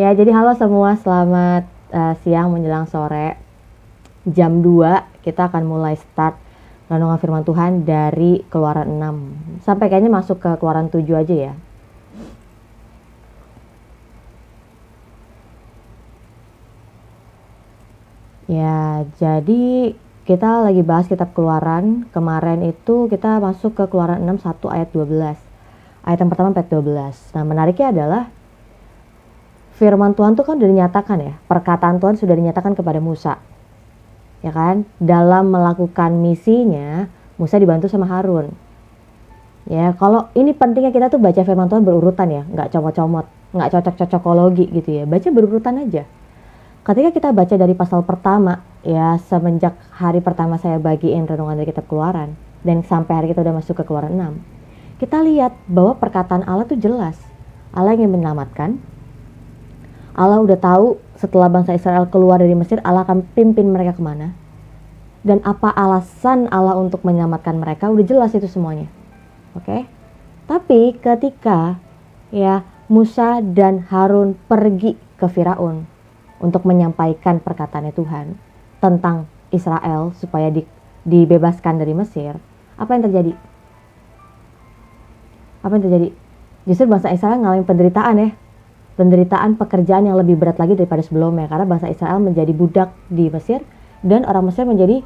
Ya, jadi halo semua, selamat siang menjelang sore. Jam 2 kita akan mulai start renungan firman Tuhan dari Keluaran 6 sampai kayaknya masuk ke Keluaran 7 aja ya. Ya, jadi kita lagi bahas kitab Keluaran. Kemarin itu kita masuk ke Keluaran 6 1 ayat 12. Ayat yang pertama ayat 12. Nah, menariknya adalah firman Tuhan tuh kan sudah dinyatakan ya. Perkataan Tuhan sudah dinyatakan kepada Musa. Ya kan? Dalam melakukan misinya, Musa dibantu sama Harun. Ya, kalau ini pentingnya kita tuh baca firman Tuhan berurutan ya, nggak comot-comot, nggak cocok-cocokologi gitu ya. Baca berurutan aja. Ketika kita baca dari pasal pertama, ya semenjak hari pertama saya bagiin renungan dari kitab Keluaran, dan sampai hari kita udah masuk ke Keluaran 6, kita lihat bahwa perkataan Allah tuh jelas. Allah ingin menyelamatkan. Allah udah tahu setelah bangsa Israel keluar dari Mesir, Allah akan pimpin mereka kemana. Dan apa alasan Allah untuk menyelamatkan mereka, udah jelas itu semuanya. Oke? Tapi ketika ya Musa dan Harun pergi ke Firaun untuk menyampaikan perkataannya Tuhan tentang Israel supaya dibebaskan dari Mesir, apa yang terjadi? Apa yang terjadi? Justru bangsa Israel ngalamin penderitaan ya. Penderitaan pekerjaan yang lebih berat lagi daripada sebelumnya, karena bangsa Israel menjadi budak di Mesir dan orang Mesir menjadi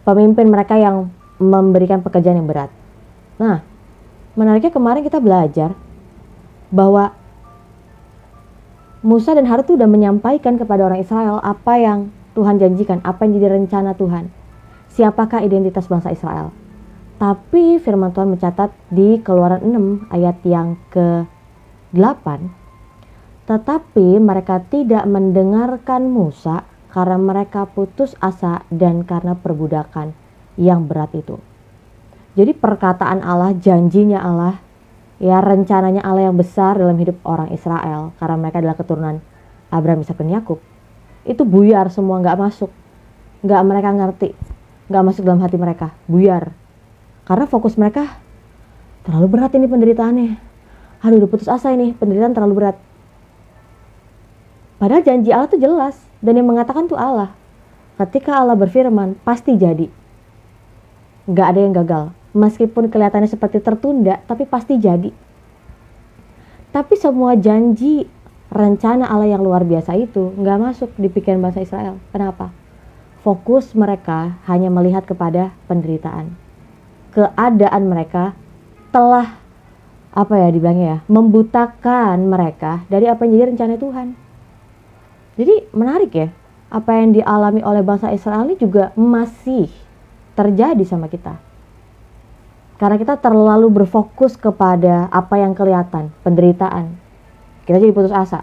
pemimpin mereka yang memberikan pekerjaan yang berat. Nah, menariknya kemarin kita belajar bahwa Musa dan Harun itu sudah menyampaikan kepada orang Israel apa yang Tuhan janjikan, apa yang jadi rencana Tuhan. Siapakah identitas bangsa Israel? Tapi firman Tuhan mencatat di Keluaran 6 ayat yang ke-8, tetapi mereka tidak mendengarkan Musa karena mereka putus asa dan karena perbudakan yang berat itu. Jadi perkataan Allah, janjinya Allah, ya rencananya Allah yang besar dalam hidup orang Israel, karena mereka adalah keturunan Abraham, Ishak dan Yakub, itu buyar semua, nggak masuk, nggak mereka ngerti, nggak masuk dalam hati mereka, buyar. Karena fokus mereka terlalu berat ini penderitaannya. Aduh, udah putus asa ini, penderitaan terlalu berat. Padahal janji Allah tuh jelas, dan yang mengatakan tuh Allah. Ketika Allah berfirman, pasti jadi. Nggak ada yang gagal. Meskipun kelihatannya seperti tertunda, tapi pasti jadi. Tapi semua janji rencana Allah yang luar biasa itu nggak masuk di pikiran bangsa Israel. Kenapa? Fokus mereka hanya melihat kepada penderitaan. Keadaan mereka telah dibilangnya ya, membutakan mereka dari apa yang jadi rencana Tuhan. Jadi menarik ya, apa yang dialami oleh bangsa Israel ini juga masih terjadi sama kita. Karena kita terlalu berfokus kepada apa yang kelihatan, penderitaan. Kita jadi putus asa.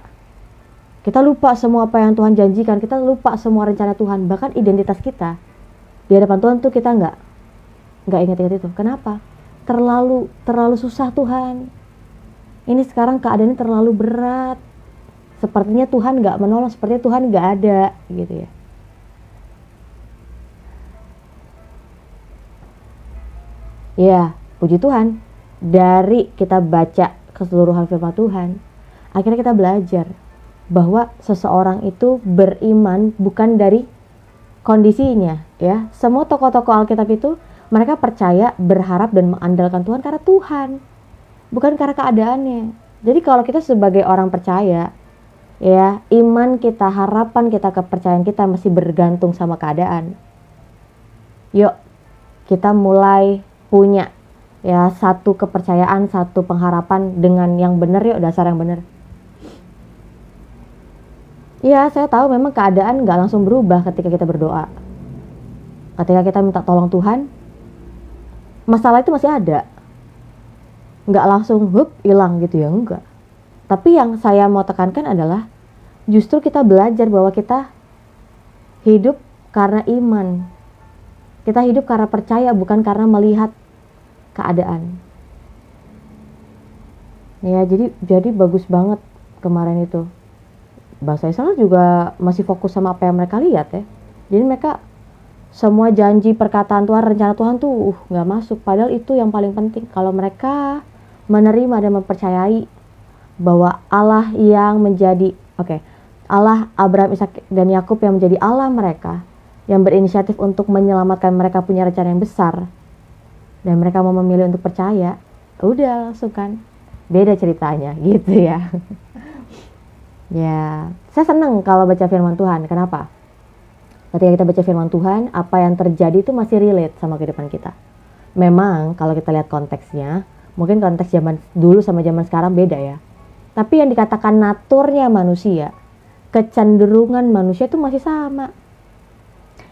Kita lupa semua apa yang Tuhan janjikan, kita lupa semua rencana Tuhan, bahkan identitas kita. Di hadapan Tuhan tuh kita nggak ingat-ingat itu. Kenapa? Terlalu susah Tuhan. Ini sekarang keadaannya terlalu berat. Sepertinya Tuhan nggak menolong, sepertinya Tuhan nggak ada, gitu ya. Ya, puji Tuhan. Dari kita baca keseluruhan firman Tuhan, akhirnya kita belajar bahwa seseorang itu beriman bukan dari kondisinya, ya. Semua tokoh-tokoh Alkitab itu mereka percaya, berharap dan mengandalkan Tuhan karena Tuhan, bukan karena keadaannya. Jadi kalau kita sebagai orang percaya, ya, iman kita, harapan kita, kepercayaan kita masih bergantung sama keadaan. Yuk, kita mulai punya ya satu kepercayaan, satu pengharapan dengan yang benar, yuk, dasar yang benar. Ya, saya tahu memang keadaan gak langsung berubah ketika kita berdoa. Ketika kita minta tolong Tuhan, masalah itu masih ada. Nggak langsung hilang gitu ya, enggak. Tapi yang saya mau tekankan adalah justru kita belajar bahwa kita hidup karena iman. Kita hidup karena percaya, bukan karena melihat keadaan. Ya, jadi bagus banget kemarin itu. Bangsa Israel juga masih fokus sama apa yang mereka lihat ya. Jadi mereka semua janji, perkataan Tuhan, rencana Tuhan tuh nggak masuk. Padahal itu yang paling penting. Kalau mereka menerima dan mempercayai bahwa Allah yang menjadi Allah Abraham, Ishak dan Yakub yang menjadi Allah mereka, yang berinisiatif untuk menyelamatkan mereka, punya rencana yang besar, dan mereka mau memilih untuk percaya, udah langsung kan beda ceritanya gitu ya. Ya, saya senang kalau baca firman Tuhan. Kenapa? Ketika kita baca firman Tuhan, apa yang terjadi itu masih relate sama kehidupan kita. Memang kalau kita lihat konteksnya, mungkin konteks zaman dulu sama zaman sekarang beda ya. Tapi yang dikatakan naturnya manusia, kecenderungan manusia itu masih sama.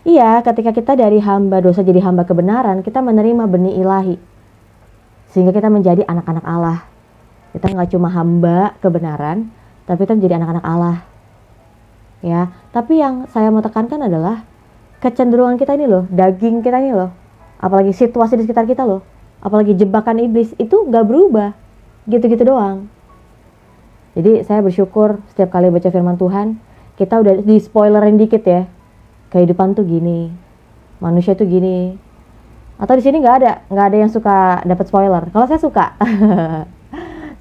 Iya, ketika kita dari hamba dosa jadi hamba kebenaran, kita menerima benih ilahi. Sehingga kita menjadi anak-anak Allah. Kita nggak cuma hamba kebenaran, tapi kita menjadi anak-anak Allah. Ya, tapi yang saya mau tekankan adalah kecenderungan kita ini loh, daging kita ini loh, apalagi situasi di sekitar kita loh, apalagi jebakan iblis itu nggak berubah, gitu-gitu doang. Jadi saya bersyukur setiap kali baca firman Tuhan, kita udah di spoilerin dikit ya, kehidupan tuh gini, manusia tuh gini. Atau di sini nggak ada yang suka dapat spoiler. Kalau saya suka,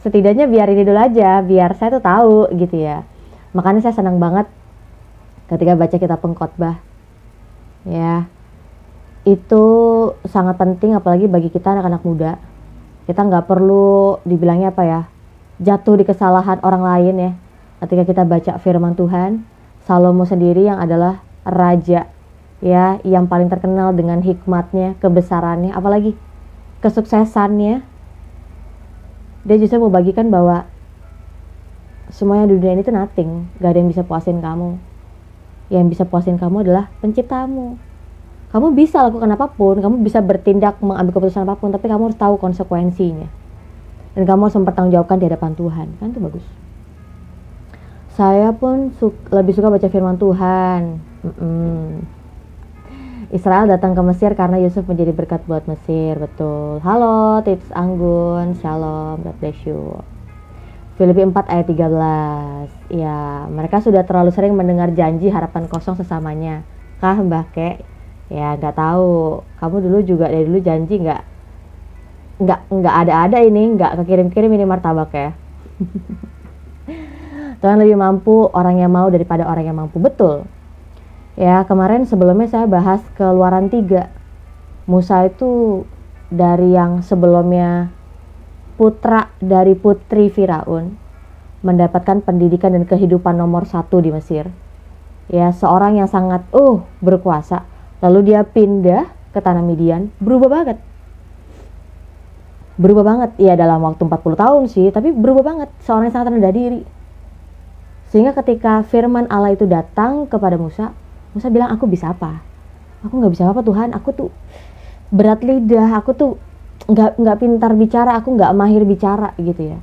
setidaknya biar ini dulu aja, biar saya tuh tahu gitu ya. Makanya saya senang banget ketika baca kitab Pengkhotbah, ya itu sangat penting apalagi bagi kita anak-anak muda. Kita nggak perlu dibilangnya apa ya, jatuh di kesalahan orang lain ya. Ketika kita baca firman Tuhan, Salomo sendiri yang adalah raja ya, yang paling terkenal dengan hikmatnya, kebesarannya, apalagi kesuksesannya, dia justru mau bagikan bahwa semuanya di dunia ini tuh nothing, gak ada yang bisa puasin kamu. Yang bisa puasin kamu adalah penciptamu. Kamu bisa lakukan apapun, kamu bisa bertindak, mengambil keputusan apapun, tapi kamu harus tahu konsekuensinya. Dan kamu harus mempertanggungjawabkan di hadapan Tuhan. Kan itu bagus. Saya pun lebih suka baca firman Tuhan. Israel datang ke Mesir karena Yusuf menjadi berkat buat Mesir. Betul. Halo Tits Anggun, Shalom, God bless you. Filipi 4 ayat 13. Ya, mereka sudah terlalu sering mendengar janji harapan kosong sesamanya. Kah Mbah Kek? Ya, nggak tahu. Kamu dulu juga dari dulu janji nggak ada ini, nggak kekirim-kirim ini martabak ya. Tuhan lebih mampu orang yang mau daripada orang yang mampu. Betul. Ya, kemarin sebelumnya saya bahas Keluaran 3. Musa itu dari yang sebelumnya putra dari putri Firaun, mendapatkan pendidikan dan kehidupan nomor 1 di Mesir. Ya, seorang yang sangat berkuasa. Lalu dia pindah ke tanah Midian, berubah banget. Berubah banget, ya dalam waktu 40 tahun sih, tapi berubah banget. Seorang yang sangat rendah diri. Sehingga ketika firman Allah itu datang kepada Musa, Musa bilang, aku bisa apa? Aku gak bisa apa Tuhan, aku tuh berat lidah, aku tuh nggak pintar bicara, aku nggak mahir bicara gitu ya.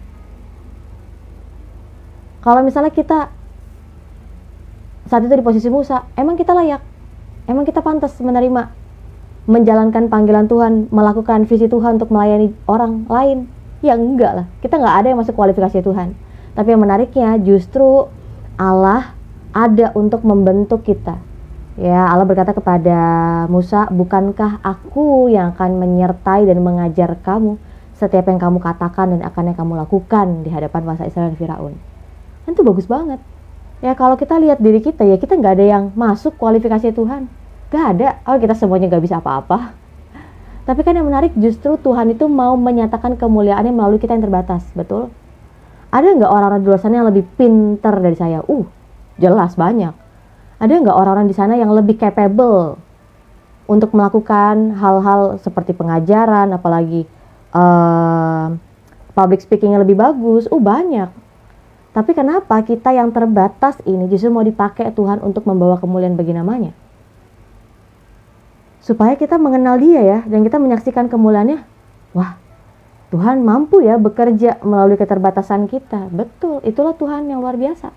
Kalau misalnya kita saat itu di posisi Musa, emang kita layak, emang kita pantas menerima, menjalankan panggilan Tuhan, melakukan visi Tuhan untuk melayani orang lain? Ya enggak lah, kita nggak ada yang masuk kualifikasi Tuhan. Tapi yang menariknya justru Allah ada untuk membentuk kita. Ya, Allah berkata kepada Musa, bukankah aku yang akan menyertai dan mengajar kamu setiap yang kamu katakan dan akan yang kamu lakukan di hadapan bangsa Israel dan Firaun. Kan itu bagus banget. Ya, kalau kita lihat diri kita, ya kita nggak ada yang masuk kualifikasi Tuhan. Gak ada. Kita semuanya nggak bisa apa-apa. Tapi kan yang menarik justru Tuhan itu mau menyatakan kemuliaannya melalui kita yang terbatas. Betul? Ada nggak orang-orang di luar sana yang lebih pintar dari saya? Jelas banyak. Ada nggak orang-orang di sana yang lebih capable untuk melakukan hal-hal seperti pengajaran, apalagi public speaking yang lebih bagus? Banyak. Tapi kenapa kita yang terbatas ini justru mau dipakai Tuhan untuk membawa kemuliaan bagi namanya? Supaya kita mengenal dia ya, dan kita menyaksikan kemuliaannya. Wah, Tuhan mampu ya bekerja melalui keterbatasan kita. Betul, itulah Tuhan yang luar biasa.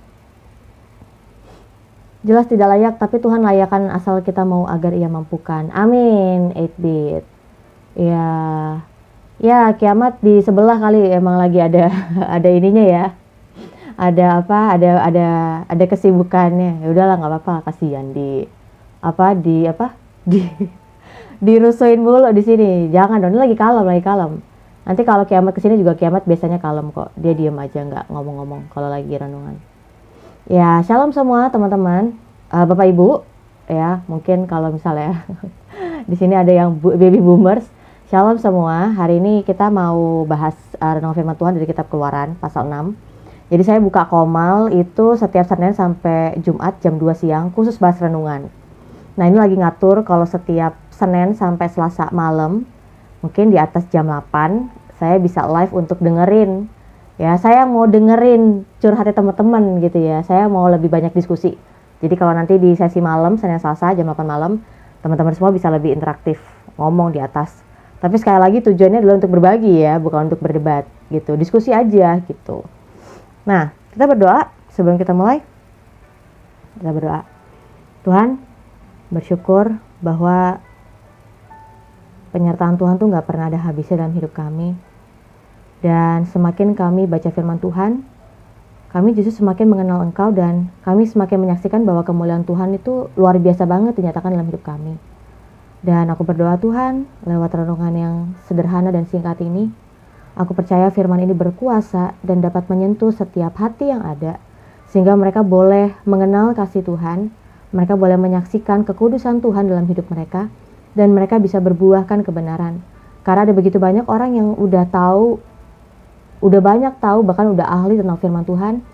Jelas tidak layak, tapi Tuhan layakkan asal kita mau agar ia mampukan. Amin. 8-bit. Ya kiamat di sebelah kali emang lagi ada ada ininya ya. Ada apa? Ada kesibukannya. Ya udahlah nggak apa-apa, kasihan dirusuin mulu di sini. Jangan dong, ini lagi kalem. Nanti kalau kiamat kesini juga kiamat biasanya kalem kok. Dia diem aja nggak ngomong-ngomong kalau lagi renungan. Ya, shalom semua teman-teman, Bapak Ibu. Ya, mungkin kalau misalnya di sini ada yang baby boomers. Shalom semua. Hari ini kita mau bahas renungan firman Tuhan dari kitab Keluaran pasal 6. Jadi saya buka Komal itu setiap Senin sampai Jumat jam 2 siang khusus bahas renungan. Nah, ini lagi ngatur kalau setiap Senin sampai Selasa malam, mungkin di atas jam 8, saya bisa live untuk dengerin. Ya, saya mau dengerin curhatnya teman-teman gitu ya. Saya mau lebih banyak diskusi. Jadi kalau nanti di sesi malam, Senin Selasa jam 8 malam, teman-teman semua bisa lebih interaktif, ngomong di atas. Tapi sekali lagi tujuannya adalah untuk berbagi ya, bukan untuk berdebat gitu. Diskusi aja gitu. Nah, kita berdoa sebelum kita mulai. Kita berdoa. Tuhan, bersyukur bahwa penyertaan Tuhan tuh gak pernah ada habisnya dalam hidup kami. Dan semakin kami baca firman Tuhan, kami justru semakin mengenal Engkau dan kami semakin menyaksikan bahwa kemuliaan Tuhan itu luar biasa banget dinyatakan dalam hidup kami. Dan aku berdoa Tuhan, lewat renungan yang sederhana dan singkat ini, aku percaya firman ini berkuasa dan dapat menyentuh setiap hati yang ada, sehingga mereka boleh mengenal kasih Tuhan, mereka boleh menyaksikan kekudusan Tuhan dalam hidup mereka, dan mereka bisa berbuahkan kebenaran. Karena ada begitu banyak orang yang udah banyak tahu, bahkan udah ahli tentang firman Tuhan.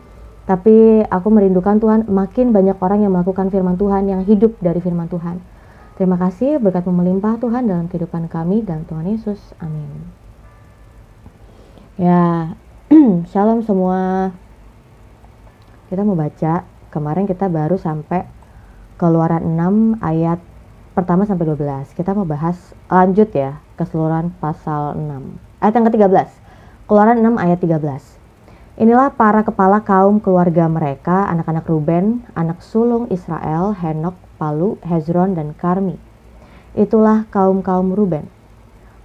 Tapi aku merindukan Tuhan, makin banyak orang yang melakukan firman Tuhan, yang hidup dari firman Tuhan. Terima kasih, berkat melimpah Tuhan dalam kehidupan kami, dalam Tuhan Yesus. Amin. Ya, shalom semua. Kita mau baca, kemarin kita baru sampai Keluaran 6 ayat pertama sampai 12. Kita mau bahas lanjut ya, keseluruhan pasal 6. Ayat yang ke-13. Keluaran 6 ayat 13. Inilah para kepala kaum keluarga mereka, anak-anak Ruben, anak sulung Israel, Henok, Palu, Hezron, dan Karmi. Itulah kaum-kaum Ruben.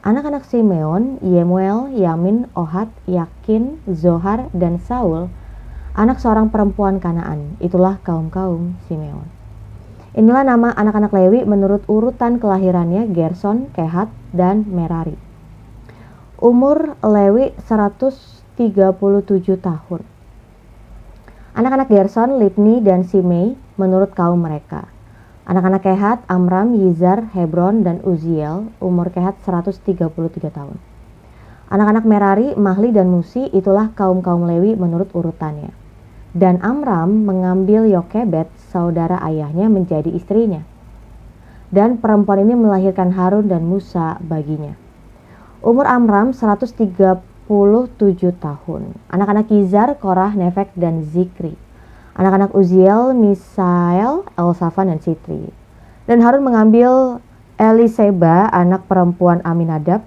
Anak-anak Simeon, Yemuel, Yamin, Ohad, Yakin, Zohar, dan Saul, anak seorang perempuan Kanaan. Itulah kaum-kaum Simeon. Inilah nama anak-anak Lewi menurut urutan kelahirannya, Gerson, Kehat, dan Merari. Umur Lewi 137 tahun. Anak-anak Gerson, Libni, dan Simei menurut kaum mereka. Anak-anak Kehat, Amram, Yizar, Hebron, dan Uziel. Umur Kehat 133 tahun. Anak-anak Merari, Mahli, dan Musi, itulah kaum-kaum Lewi menurut urutannya. Dan Amram mengambil Yokebed, saudara ayahnya, menjadi istrinya. Dan perempuan ini melahirkan Harun dan Musa baginya. Umur Amram 137 tahun. Anak-anak Yizar, Korah, Nefek, dan Zikri. Anak-anak Uziel, Misael, Elsafan, dan Sitri. Dan Harun mengambil Eliseba, anak perempuan Aminadab,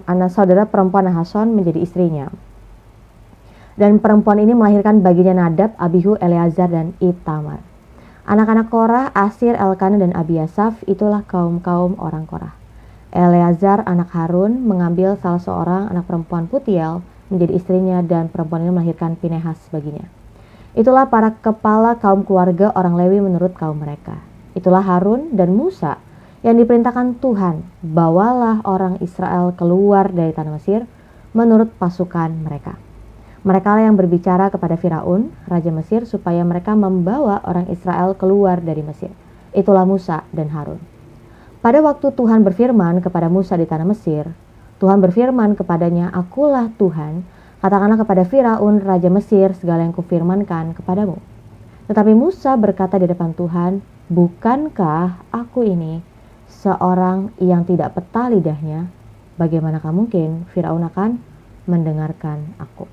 anak saudara perempuan Nahason, menjadi istrinya. Dan perempuan ini melahirkan baginya Nadab, Abihu, Eleazar, dan Itamar. Anak-anak Korah, Asir, Elkana, dan Abiasaf, itulah kaum-kaum orang Korah. Eleazar, anak Harun, mengambil salah seorang anak perempuan Putiel menjadi istrinya, dan perempuan ini melahirkan Pinehas baginya. Itulah para kepala kaum keluarga orang Lewi menurut kaum mereka. Itulah Harun dan Musa yang diperintahkan Tuhan, bawalah orang Israel keluar dari tanah Mesir menurut pasukan mereka. Mereka lah yang berbicara kepada Firaun, Raja Mesir, supaya mereka membawa orang Israel keluar dari Mesir. Itulah Musa dan Harun. Pada waktu Tuhan berfirman kepada Musa di tanah Mesir, Tuhan berfirman kepadanya, Akulah Tuhan, katakanlah kepada Firaun, Raja Mesir, segala yang kufirmankan kepadamu. Tetapi Musa berkata di depan Tuhan, Bukankah aku ini seorang yang tidak peta lidahnya? Bagaimanakah mungkin Firaun akan mendengarkan aku?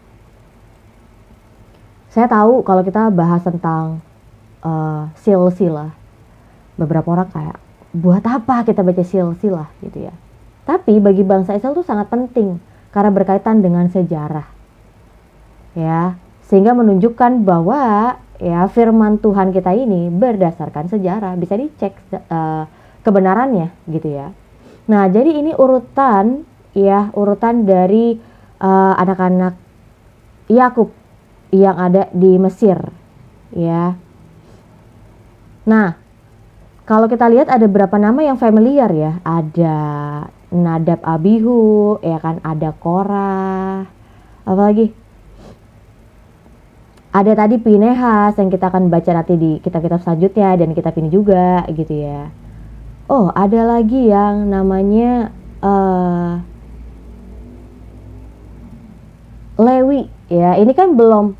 Saya tahu kalau kita bahas tentang silsilah, beberapa orang kayak, buat apa kita baca silsilah gitu ya. Tapi bagi bangsa Israel itu sangat penting karena berkaitan dengan sejarah. Ya, sehingga menunjukkan bahwa ya firman Tuhan kita ini berdasarkan sejarah, bisa dicek kebenarannya gitu ya. Nah, jadi ini urutan dari anak-anak Yakub yang ada di Mesir ya. Nah, kalau kita lihat ada beberapa nama yang familiar ya. Ada Nadab Abihu, ya kan, ada Korah, apalagi ada tadi Pinehas yang kita akan baca nanti di kitab-kitab selanjutnya, dan kitab ini juga gitu ya. Oh, ada lagi yang namanya Lewi ya. Ini kan belum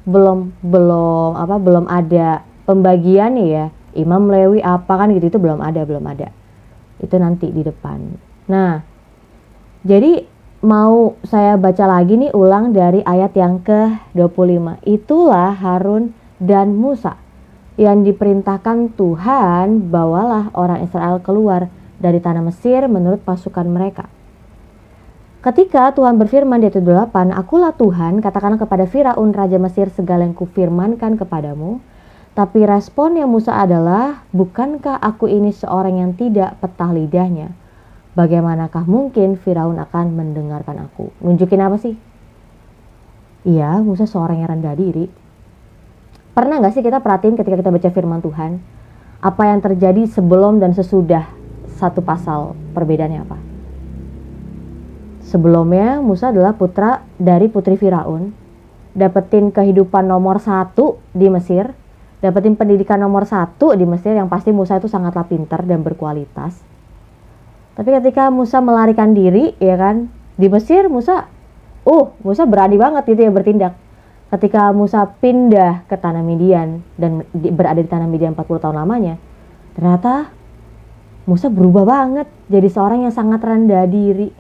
ada pembagian ya. Imam Lewi apa kan gitu, itu belum ada. Itu nanti di depan. Nah, jadi mau saya baca lagi nih ulang dari ayat yang ke-25. Itulah Harun dan Musa yang diperintahkan Tuhan, bawalah orang Israel keluar dari tanah Mesir menurut pasukan mereka. Ketika Tuhan berfirman di ayat 8, akulah Tuhan, katakanlah kepada Firaun raja Mesir segala yang kufirmankan kepadamu. Tapi responnya Musa adalah, bukankah aku ini seorang yang tidak petah lidahnya? Bagaimanakah mungkin Firaun akan mendengarkan aku? Nunjukin apa sih? Iya, Musa seorang yang rendah diri. Pernah gak sih kita perhatiin ketika kita baca firman Tuhan, apa yang terjadi sebelum dan sesudah satu pasal, perbedaannya apa? Sebelumnya Musa adalah putra dari putri Firaun, dapetin kehidupan nomor 1 di Mesir, dapetin pendidikan nomor 1 di Mesir, yang pasti Musa itu sangatlah pintar dan berkualitas. Tapi ketika Musa melarikan diri, ya kan, di Mesir Musa berani banget gitu ya bertindak. Ketika Musa pindah ke tanah Midian dan berada di tanah Midian 40 tahun lamanya, ternyata Musa berubah banget jadi seorang yang sangat rendah diri.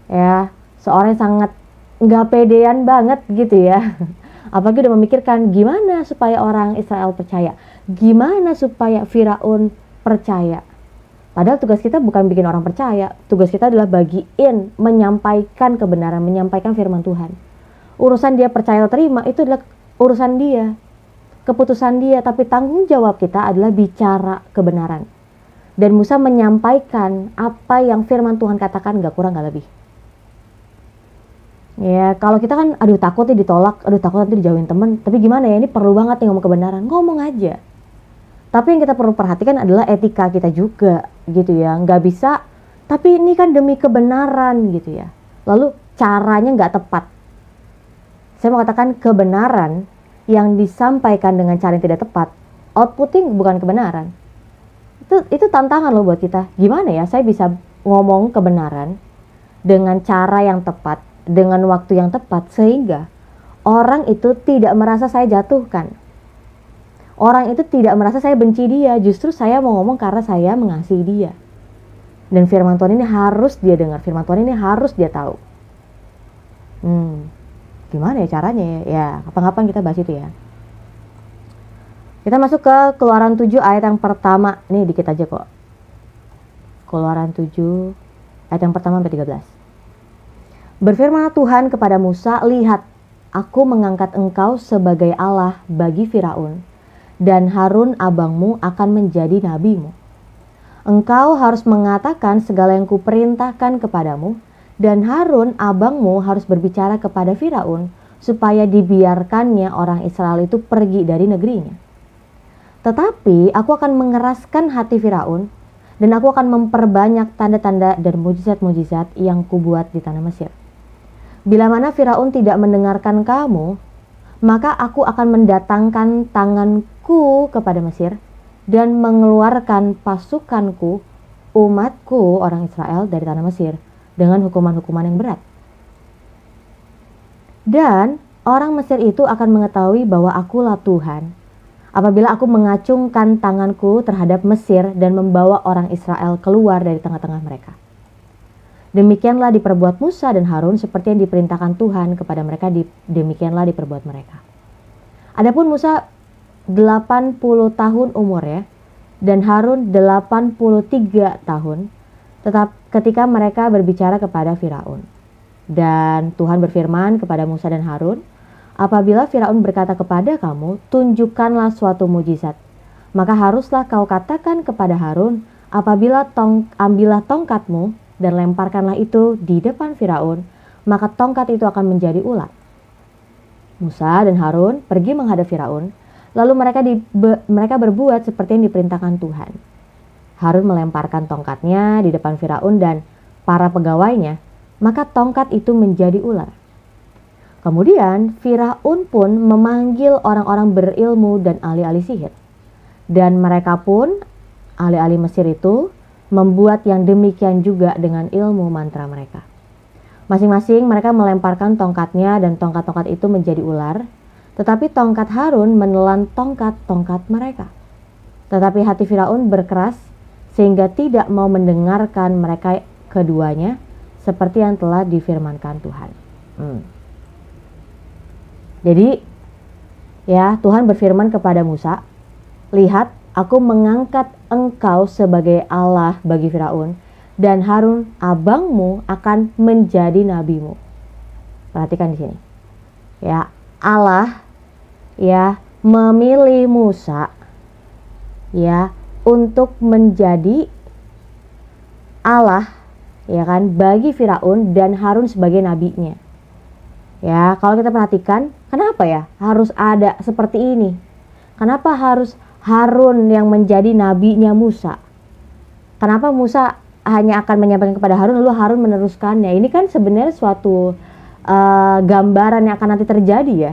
Ya, seorang yang sangat nggak pedean banget gitu ya. Apalagi udah memikirkan gimana supaya orang Israel percaya, gimana supaya Firaun percaya. Padahal tugas kita bukan bikin orang percaya, tugas kita adalah bagiin, menyampaikan kebenaran, menyampaikan firman Tuhan. Urusan dia percaya atau terima itu adalah urusan dia, keputusan dia, tapi tanggung jawab kita adalah bicara kebenaran. Dan Musa menyampaikan apa yang firman Tuhan katakan, gak kurang gak lebih. Ya, kalau kita kan takut nih ditolak, takut nanti dijauhin temen, tapi gimana ya, ini perlu banget nih ngomong kebenaran, ngomong aja. Tapi yang kita perlu perhatikan adalah etika kita juga gitu ya, nggak bisa tapi ini kan demi kebenaran gitu ya, lalu caranya nggak tepat. Saya mau katakan kebenaran yang disampaikan dengan cara yang tidak tepat, outputting bukan kebenaran. Itu tantangan loh buat kita. Gimana ya saya bisa ngomong kebenaran dengan cara yang tepat, dengan waktu yang tepat, sehingga orang itu tidak merasa saya jatuhkan. Orang itu tidak merasa saya benci dia, justru saya mau ngomong karena saya mengasihi dia. Dan firman Tuhan ini harus dia dengar, firman Tuhan ini harus dia tahu. Gimana ya caranya ya? Kapan-kapan kita bahas itu ya. Kita masuk ke Keluaran 7 ayat yang pertama. Nih dikit aja kok. Keluaran 7 ayat yang pertama sampai 13. Berfirmanlah Tuhan kepada Musa, lihat, aku mengangkat engkau sebagai Allah bagi Firaun, dan Harun abangmu akan menjadi nabimu. Engkau harus mengatakan segala yang kuperintahkan kepadamu, dan Harun abangmu harus berbicara kepada Firaun, supaya dibiarkannya orang Israel itu pergi dari negerinya. Tetapi aku akan mengeraskan hati Firaun, dan aku akan memperbanyak tanda-tanda dan mujizat-mujizat yang kubuat di tanah Mesir. Bila mana Firaun tidak mendengarkan kamu, maka aku akan mendatangkan tanganku kepada Mesir dan mengeluarkan pasukanku, umatku orang Israel dari tanah Mesir dengan hukuman-hukuman yang berat. Dan orang Mesir itu akan mengetahui bahwa akulah Tuhan apabila aku mengacungkan tanganku terhadap Mesir dan membawa orang Israel keluar dari tengah-tengah mereka. Demikianlah diperbuat Musa dan Harun seperti yang diperintahkan Tuhan kepada mereka, demikianlah diperbuat mereka. Adapun Musa 80 tahun umur ya, dan Harun 83 tahun, tetap ketika mereka berbicara kepada Firaun. Dan Tuhan berfirman kepada Musa dan Harun, apabila Firaun berkata kepada kamu, tunjukkanlah suatu mujizat, maka haruslah kau katakan kepada Harun, apabila ambillah tongkatmu dan lemparkanlah itu di depan Firaun, maka tongkat itu akan menjadi ulat. Musa dan Harun pergi menghadap Firaun, lalu mereka berbuat seperti yang diperintahkan Tuhan. Harun melemparkan tongkatnya di depan Firaun dan para pegawainya, maka tongkat itu menjadi ular. Kemudian Firaun pun memanggil orang-orang berilmu dan ahli-ahli sihir. Dan mereka pun, ahli-ahli Mesir itu, membuat yang demikian juga dengan ilmu mantra mereka. Masing-masing mereka melemparkan tongkatnya dan tongkat-tongkat itu menjadi ular. Tetapi tongkat Harun menelan tongkat-tongkat mereka. Tetapi hati Firaun berkeras sehingga tidak mau mendengarkan mereka keduanya seperti yang telah difirmankan Tuhan. Jadi ya, Tuhan berfirman kepada Musa, "Lihat, aku mengangkat engkau sebagai Allah bagi Firaun, dan Harun abangmu akan menjadi nabimu." Perhatikan di sini. Ya, Allah ya memilih Musa ya untuk menjadi Allah ya kan bagi Firaun dan Harun sebagai nabinya. Ya, kalau kita perhatikan, kenapa ya harus ada seperti ini? Kenapa harus Harun yang menjadi nabinya Musa? Kenapa Musa hanya akan menyampaikan kepada Harun lalu Harun meneruskannya? Ini kan sebenarnya suatu gambaran yang akan nanti terjadi ya.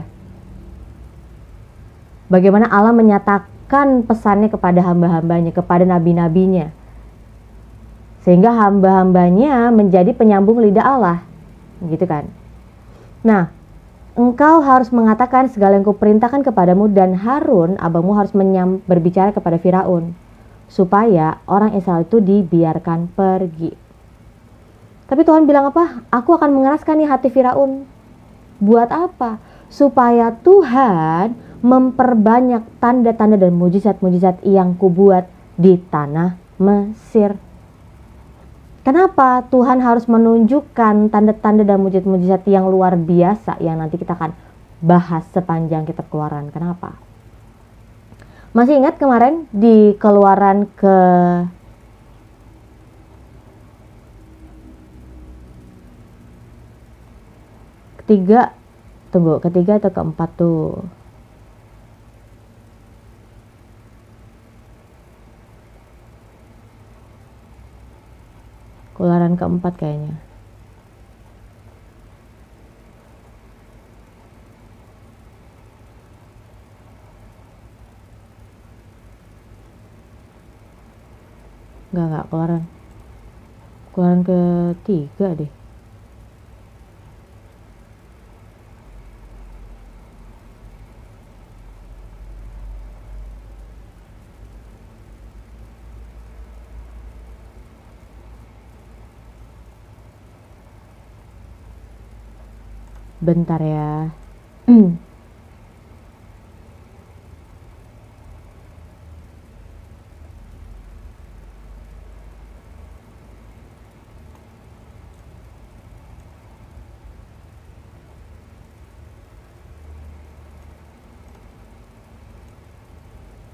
Bagaimana Allah menyatakan pesannya kepada hamba-hambanya, kepada nabi-nabinya. Sehingga hamba-hambanya menjadi penyambung lidah Allah. Gitu kan. Nah, engkau harus mengatakan segala yang kuperintahkan kepadamu, dan Harun abangmu harus berbicara kepada Firaun supaya orang Israel itu dibiarkan pergi. Tapi Tuhan bilang apa? Aku akan mengeraskan nih hati Firaun. Buat apa? Supaya Tuhan memperbanyak tanda-tanda dan mujizat-mujizat yang kubuat di tanah Mesir. Kenapa Tuhan harus menunjukkan tanda-tanda dan mujizat-mujizat yang luar biasa yang nanti kita akan bahas sepanjang kitab Keluaran? Kenapa? Masih ingat kemarin di Keluaran ketiga atau keempat tuh? Keluaran keempat kayaknya. Enggak, Keluaran ketiga deh. Bentar ya.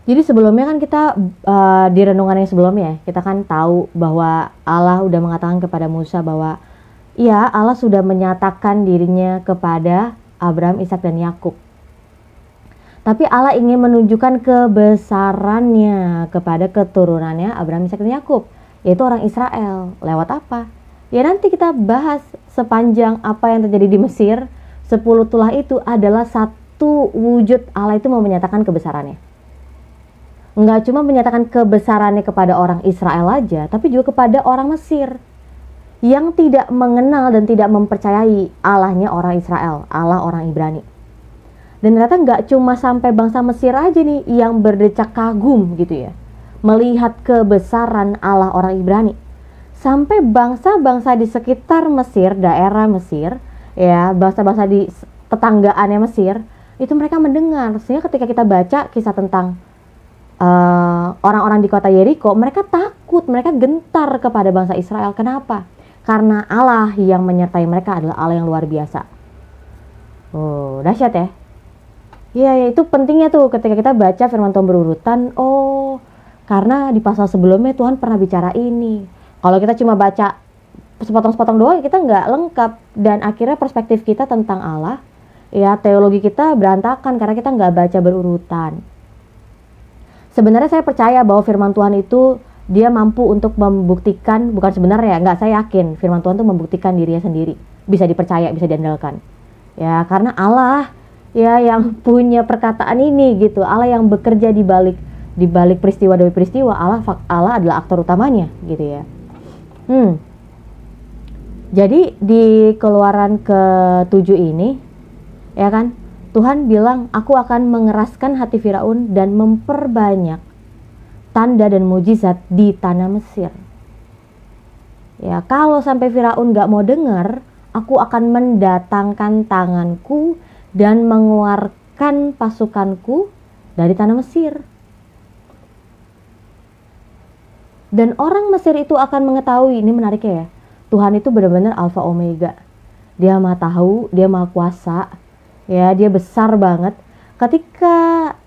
Jadi sebelumnya kan kita di renungan yang sebelumnya kita kan tahu bahwa Allah udah mengatakan kepada Musa bahwa ya Allah sudah menyatakan dirinya kepada Abraham, Ishak dan Yakub. Tapi Allah ingin menunjukkan kebesarannya kepada keturunannya Abraham, Ishak dan Yakub, yaitu orang Israel. Lewat apa? Ya nanti kita bahas sepanjang apa yang terjadi di Mesir. 10 tulah itu adalah satu wujud Allah itu mau menyatakan kebesarannya. Nggak cuma menyatakan kebesarannya kepada orang Israel aja, tapi juga kepada orang Mesir yang tidak mengenal dan tidak mempercayai Allahnya orang Israel, Allah orang Ibrani. Dan ternyata nggak cuma sampai bangsa Mesir aja nih yang berdecak kagum gitu ya, melihat kebesaran Allah orang Ibrani. Sampai bangsa-bangsa di sekitar Mesir, daerah Mesir, ya bangsa-bangsa di tetanggaannya Mesir, itu mereka mendengar. Sehingga ketika kita baca kisah tentang orang-orang di kota Yeriko, mereka takut, mereka gentar kepada bangsa Israel. Kenapa? Karena Allah yang menyertai mereka adalah Allah yang luar biasa. Oh, dahsyat ya. Iya, itu pentingnya tuh ketika kita baca firman Tuhan berurutan. Oh, karena di pasal sebelumnya Tuhan pernah bicara ini. Kalau kita cuma baca sepotong-sepotong doang, kita nggak lengkap. Dan akhirnya perspektif kita tentang Allah, ya teologi kita berantakan karena kita nggak baca berurutan. Sebenarnya saya percaya bahwa firman Tuhan itu dia mampu untuk membuktikan, bukan sebenarnya, nggak, saya yakin firman Tuhan tuh membuktikan dirinya sendiri, bisa dipercaya, bisa diandalkan. Ya, karena Allah ya yang punya perkataan ini gitu, Allah yang bekerja di balik peristiwa demi peristiwa, Allah adalah aktor utamanya gitu ya. Jadi di Keluaran ke-7 ini, ya kan, Tuhan bilang, aku akan mengeraskan hati Firaun dan memperbanyak tanda dan mujizat di tanah Mesir. Ya, kalau sampai Firaun gak mau dengar, aku akan mendatangkan tanganku dan mengeluarkan pasukanku dari tanah Mesir. Dan orang Mesir itu akan mengetahui, ini menariknya ya, Tuhan itu benar-benar Alfa Omega. Dia maha tahu, dia maha kuasa, ya, dia besar banget. Ketika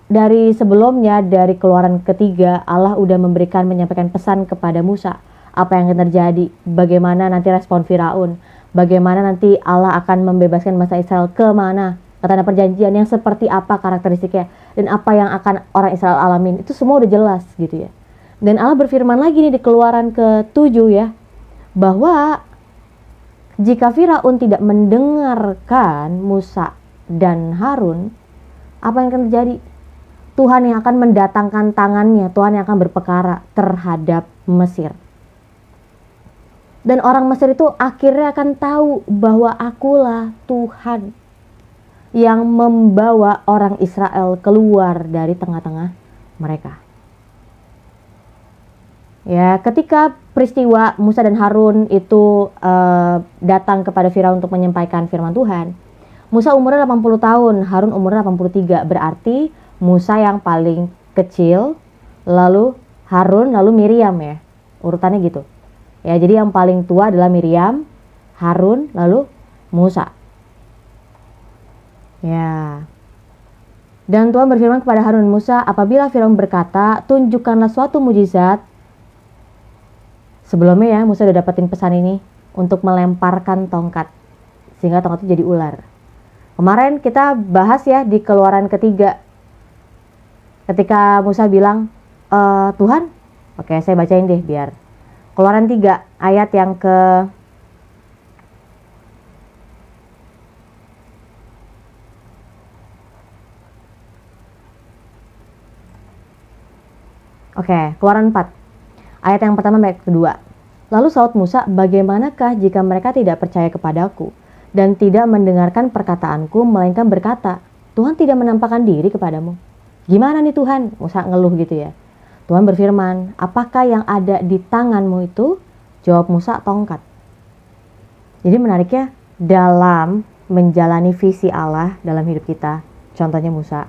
dari sebelumnya, dari Keluaran ketiga, Allah udah menyampaikan pesan kepada Musa, apa yang akan terjadi, bagaimana nanti respon Firaun, bagaimana nanti Allah akan membebaskan bangsa Israel kemana, ke tanah perjanjian, yang seperti apa karakteristiknya, dan apa yang akan orang Israel alamin, itu semua udah jelas gitu ya. Dan Allah berfirman lagi nih di Keluaran ke-7 ya, bahwa jika Firaun tidak mendengarkan Musa dan Harun, apa yang akan terjadi? Tuhan yang akan mendatangkan tangannya, Tuhan yang akan berperkara terhadap Mesir. Dan orang Mesir itu akhirnya akan tahu bahwa akulah Tuhan yang membawa orang Israel keluar dari tengah-tengah mereka. Ya, ketika peristiwa Musa dan Harun itu datang kepada Firaun untuk menyampaikan firman Tuhan, Musa umurnya 80 tahun, Harun umurnya 83, berarti Musa yang paling kecil, lalu Harun, lalu Miriam ya, urutannya gitu. Ya, jadi yang paling tua adalah Miriam, Harun, lalu Musa. Ya. Dan Tuhan berfirman kepada Harun dan Musa, apabila Firaun berkata, tunjukkanlah suatu mujizat. Sebelumnya ya, Musa udah dapetin pesan ini untuk melemparkan tongkat, sehingga tongkat itu jadi ular. Kemarin kita bahas ya di Keluaran ketiga, ketika Musa bilang, Tuhan, oke saya bacain deh biar. Keluaran 3 ayat yang ke Keluaran 4 ayat yang pertama ayat kedua. Lalu saut Musa, bagaimanakah jika mereka tidak percaya kepadaku dan tidak mendengarkan perkataanku, melainkan berkata, Tuhan tidak menampakkan diri kepadamu. Gimana nih Tuhan? Musa ngeluh gitu ya. Tuhan berfirman, apakah yang ada di tanganmu itu? Jawab Musa, tongkat. Jadi menariknya, dalam menjalani visi Allah dalam hidup kita, contohnya Musa,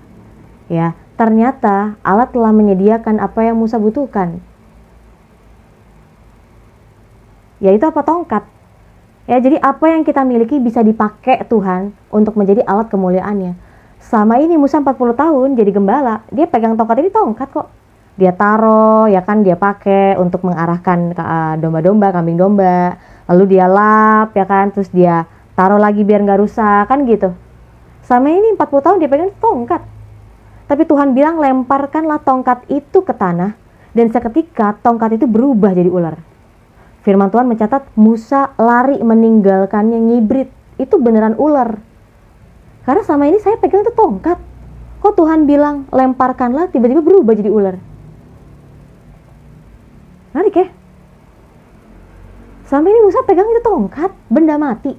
ya, ternyata Allah telah menyediakan apa yang Musa butuhkan. Yaitu apa? Tongkat. Ya, jadi apa yang kita miliki bisa dipakai Tuhan untuk menjadi alat kemuliaannya. Selama ini Musa 40 tahun jadi gembala, dia pegang tongkat ini, tongkat kok. Dia taruh, ya kan, dia pakai untuk mengarahkan domba-domba, kambing domba. Lalu dia lap, ya kan, terus dia taruh lagi biar nggak rusak, kan gitu. Selama ini 40 tahun dia pegang tongkat. Tapi Tuhan bilang, lemparkanlah tongkat itu ke tanah, dan seketika tongkat itu berubah jadi ular. Firman Tuhan mencatat Musa lari meninggalkannya, ngibrit. Itu beneran ular. Karena selama ini saya pegang itu tongkat. Kok Tuhan bilang lemparkanlah, tiba-tiba berubah jadi ular. Menarik ya? Selama ini Musa pegang itu tongkat, benda mati.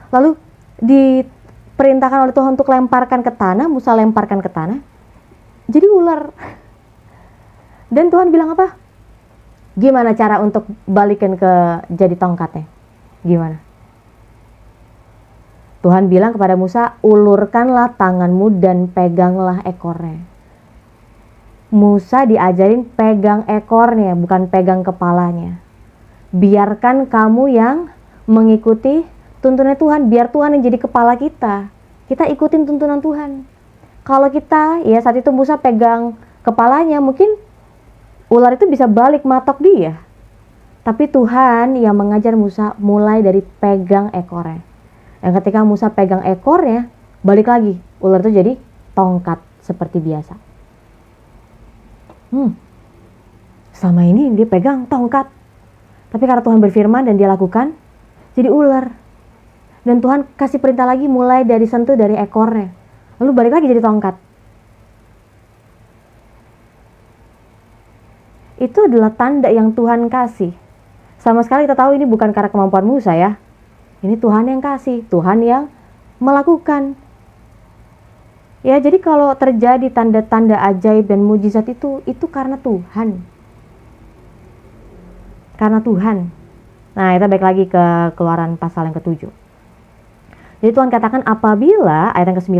Lalu diperintahkan oleh Tuhan untuk lemparkan ke tanah, Musa lemparkan ke tanah, jadi ular. Dan Tuhan bilang apa? Gimana cara untuk balikin ke jadi tongkatnya? Gimana? Tuhan bilang kepada Musa, ulurkanlah tanganmu dan peganglah ekornya. Musa diajarin pegang ekornya, bukan pegang kepalanya. Biarkan kamu yang mengikuti tuntunan Tuhan, biar Tuhan yang jadi kepala kita. Kita ikutin tuntunan Tuhan. Kalau kita, ya saat itu Musa pegang kepalanya, mungkin ular itu bisa balik matok dia. Tapi Tuhan yang mengajar Musa mulai dari pegang ekornya. Dan ketika Musa pegang ekornya, balik lagi, ular itu jadi tongkat seperti biasa. Selama ini dia pegang tongkat, tapi karena Tuhan berfirman dan dia lakukan, jadi ular. Dan Tuhan kasih perintah lagi mulai dari sentuh dari ekornya, lalu balik lagi jadi tongkat. Itu adalah tanda yang Tuhan kasih. Sama sekali kita tahu ini bukan karena kemampuan Musa ya. Ini Tuhan yang kasih, Tuhan yang melakukan. Ya, jadi kalau terjadi tanda-tanda ajaib dan mujizat itu karena Tuhan. Karena Tuhan. Nah, kita balik lagi ke Keluaran pasal yang ke-7. Jadi Tuhan katakan apabila, ayat yang ke-9,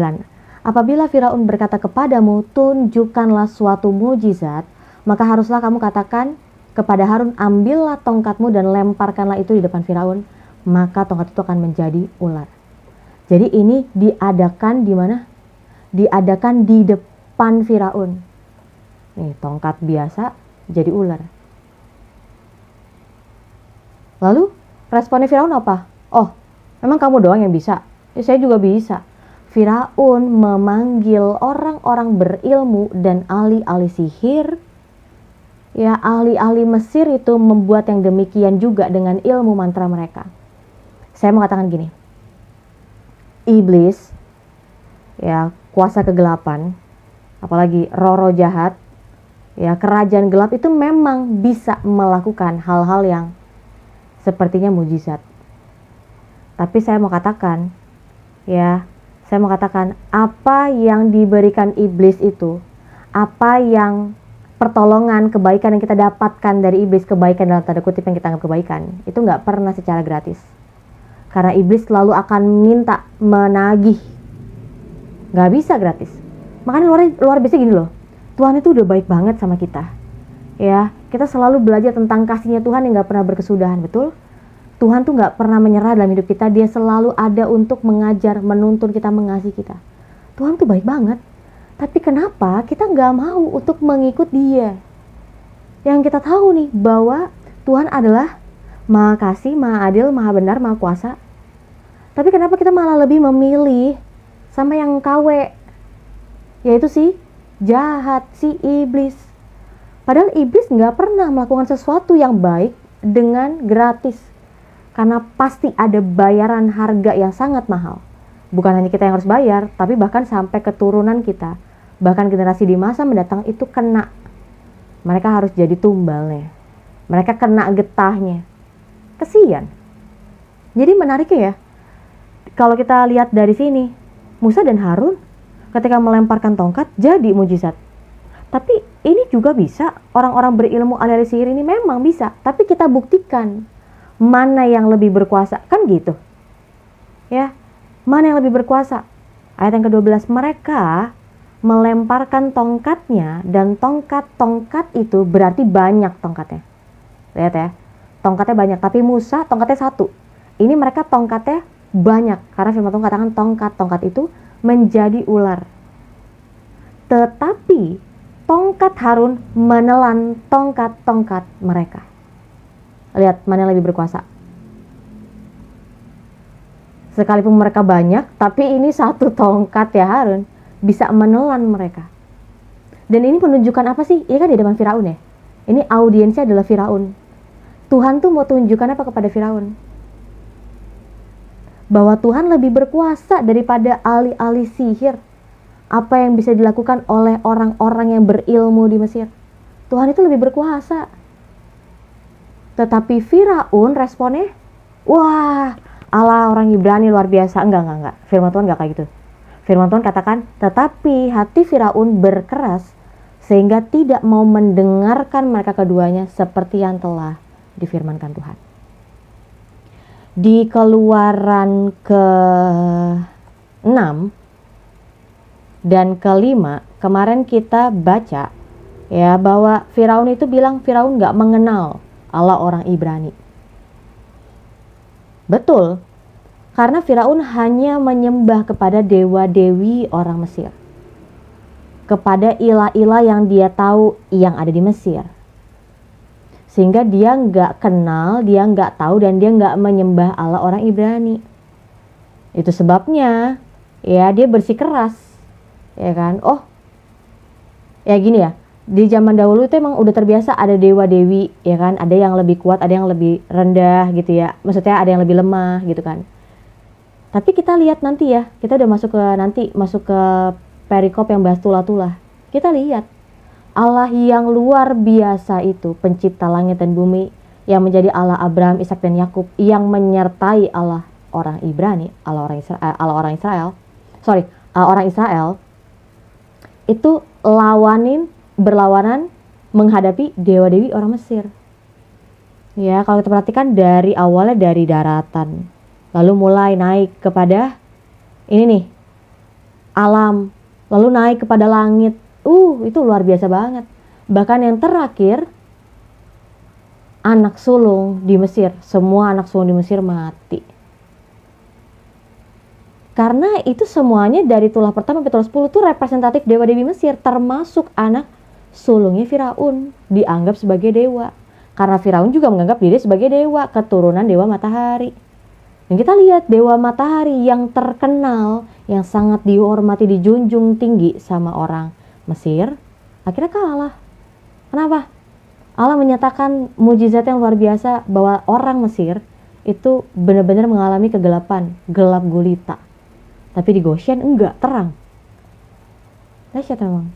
apabila Firaun berkata kepadamu, tunjukkanlah suatu mujizat, maka haruslah kamu katakan kepada Harun, ambillah tongkatmu dan lemparkanlah itu di depan Firaun, maka tongkat itu akan menjadi ular. Jadi ini diadakan di mana? Diadakan di depan Firaun. Nih, tongkat biasa jadi ular. Lalu responnya Firaun apa? Oh, memang kamu doang yang bisa? Ya, saya juga bisa. Firaun memanggil orang-orang berilmu dan ahli-ahli sihir. Ya, ahli-ahli Mesir itu membuat yang demikian juga dengan ilmu mantra mereka. Saya mau katakan gini. Iblis, ya, kuasa kegelapan, apalagi roh-roh jahat, ya, kerajaan gelap itu memang bisa melakukan hal-hal yang sepertinya mujizat. Tapi saya mau katakan, ya, saya mau katakan apa yang diberikan iblis itu, apa yang pertolongan, kebaikan yang kita dapatkan dari iblis, kebaikan dalam tanda kutip yang kita anggap kebaikan, itu nggak pernah secara gratis. Karena iblis selalu akan minta, menagih. Nggak bisa gratis. Makanya luar biasa gini loh, Tuhan itu udah baik banget sama kita. Ya, kita selalu belajar tentang kasihnya Tuhan yang nggak pernah berkesudahan, betul? Tuhan tuh nggak pernah menyerah dalam hidup kita, dia selalu ada untuk mengajar, menuntun kita, mengasihi kita. Tuhan tuh baik banget. Tapi kenapa kita nggak mau untuk mengikut dia? Yang kita tahu nih bahwa Tuhan adalah Maha Kasih, Maha Adil, Maha Benar, Maha Kuasa. Tapi kenapa kita malah lebih memilih sama yang KW? Yaitu si jahat, si iblis. Padahal iblis nggak pernah melakukan sesuatu yang baik dengan gratis. Karena pasti ada bayaran harga yang sangat mahal. Bukan hanya kita yang harus bayar, tapi bahkan sampai keturunan kita. Bahkan generasi di masa mendatang itu kena. Mereka harus jadi tumbalnya. Mereka kena getahnya. Kesian. Jadi menariknya ya, kalau kita lihat dari sini, Musa dan Harun ketika melemparkan tongkat jadi mujizat. Tapi ini juga bisa, orang-orang berilmu ahli sihir ini memang bisa. Tapi kita buktikan mana yang lebih berkuasa, kan gitu. Ya, mana yang lebih berkuasa? Ayat yang ke-12, mereka melemparkan tongkatnya dan tongkat-tongkat itu berarti banyak tongkatnya. Lihat ya, tongkatnya banyak, tapi Musa tongkatnya satu. Ini mereka tongkatnya banyak, karena firman Tuhan katakan tongkat-tongkat itu menjadi ular. Tetapi tongkat Harun menelan tongkat-tongkat mereka. Lihat mana yang lebih berkuasa. Sekalipun mereka banyak, tapi ini satu tongkat ya Harun bisa menelan mereka. Dan ini menunjukkan apa sih? Ini kan di depan Firaun ya. Ini audiensnya adalah Firaun. Tuhan tuh mau tunjukkan apa kepada Firaun? Bahwa Tuhan lebih berkuasa daripada ahli-ahli sihir. Apa yang bisa dilakukan oleh orang-orang yang berilmu di Mesir. Tuhan itu lebih berkuasa. Tetapi Firaun responnya, wah, Allah orang Ibrani luar biasa. Enggak. Firman Tuhan enggak kayak gitu. Firman Tuhan katakan, tetapi hati Firaun berkeras sehingga tidak mau mendengarkan mereka keduanya seperti yang telah difirmankan Tuhan. Di Keluaran ke-6 dan ke-5 kemarin kita baca ya bahwa Firaun itu bilang Firaun nggak mengenal Allah orang Ibrani. Betul, karena Firaun hanya menyembah kepada dewa-dewi orang Mesir, kepada ilah-ilah yang dia tahu yang ada di Mesir. Sehingga dia nggak kenal, dia nggak tahu, dan dia nggak menyembah Allah orang Ibrani. Itu sebabnya ya dia bersikeras, ya kan? Oh, ya gini ya, di zaman dahulu itu emang udah terbiasa ada dewa-dewi, ya kan? Ada yang lebih kuat, ada yang lebih rendah gitu ya. Maksudnya ada yang lebih lemah gitu kan. Tapi kita lihat nanti ya, kita udah masuk ke perikop yang bahas tulah-tulah. Kita lihat Allah yang luar biasa itu, pencipta langit dan bumi, yang menjadi Allah Abraham, Ishak dan Yakub, yang menyertai Allah orang Ibrani, Allah orang Israel, itu berlawanan menghadapi dewa-dewi orang Mesir. Ya, kalau kita perhatikan dari awalnya dari daratan, lalu mulai naik kepada ini nih, alam, lalu naik kepada langit. Itu luar biasa banget. Bahkan yang terakhir, anak sulung di Mesir, semua anak sulung di Mesir mati. Karena itu semuanya dari tulah pertama sampai tulah 10 itu representatif dewa-dewi Mesir, termasuk anak sulungnya Firaun, dianggap sebagai dewa. Karena Firaun juga menganggap diri sebagai dewa, keturunan dewa matahari. Dan kita lihat dewa matahari yang terkenal, yang sangat dihormati, dijunjung tinggi sama orang Mesir, akhirnya kalah. Kenapa? Allah menyatakan mujizat yang luar biasa bahwa orang Mesir itu benar-benar mengalami kegelapan, gelap gulita. Tapi di Goshen enggak, terang. Dahsyat memang.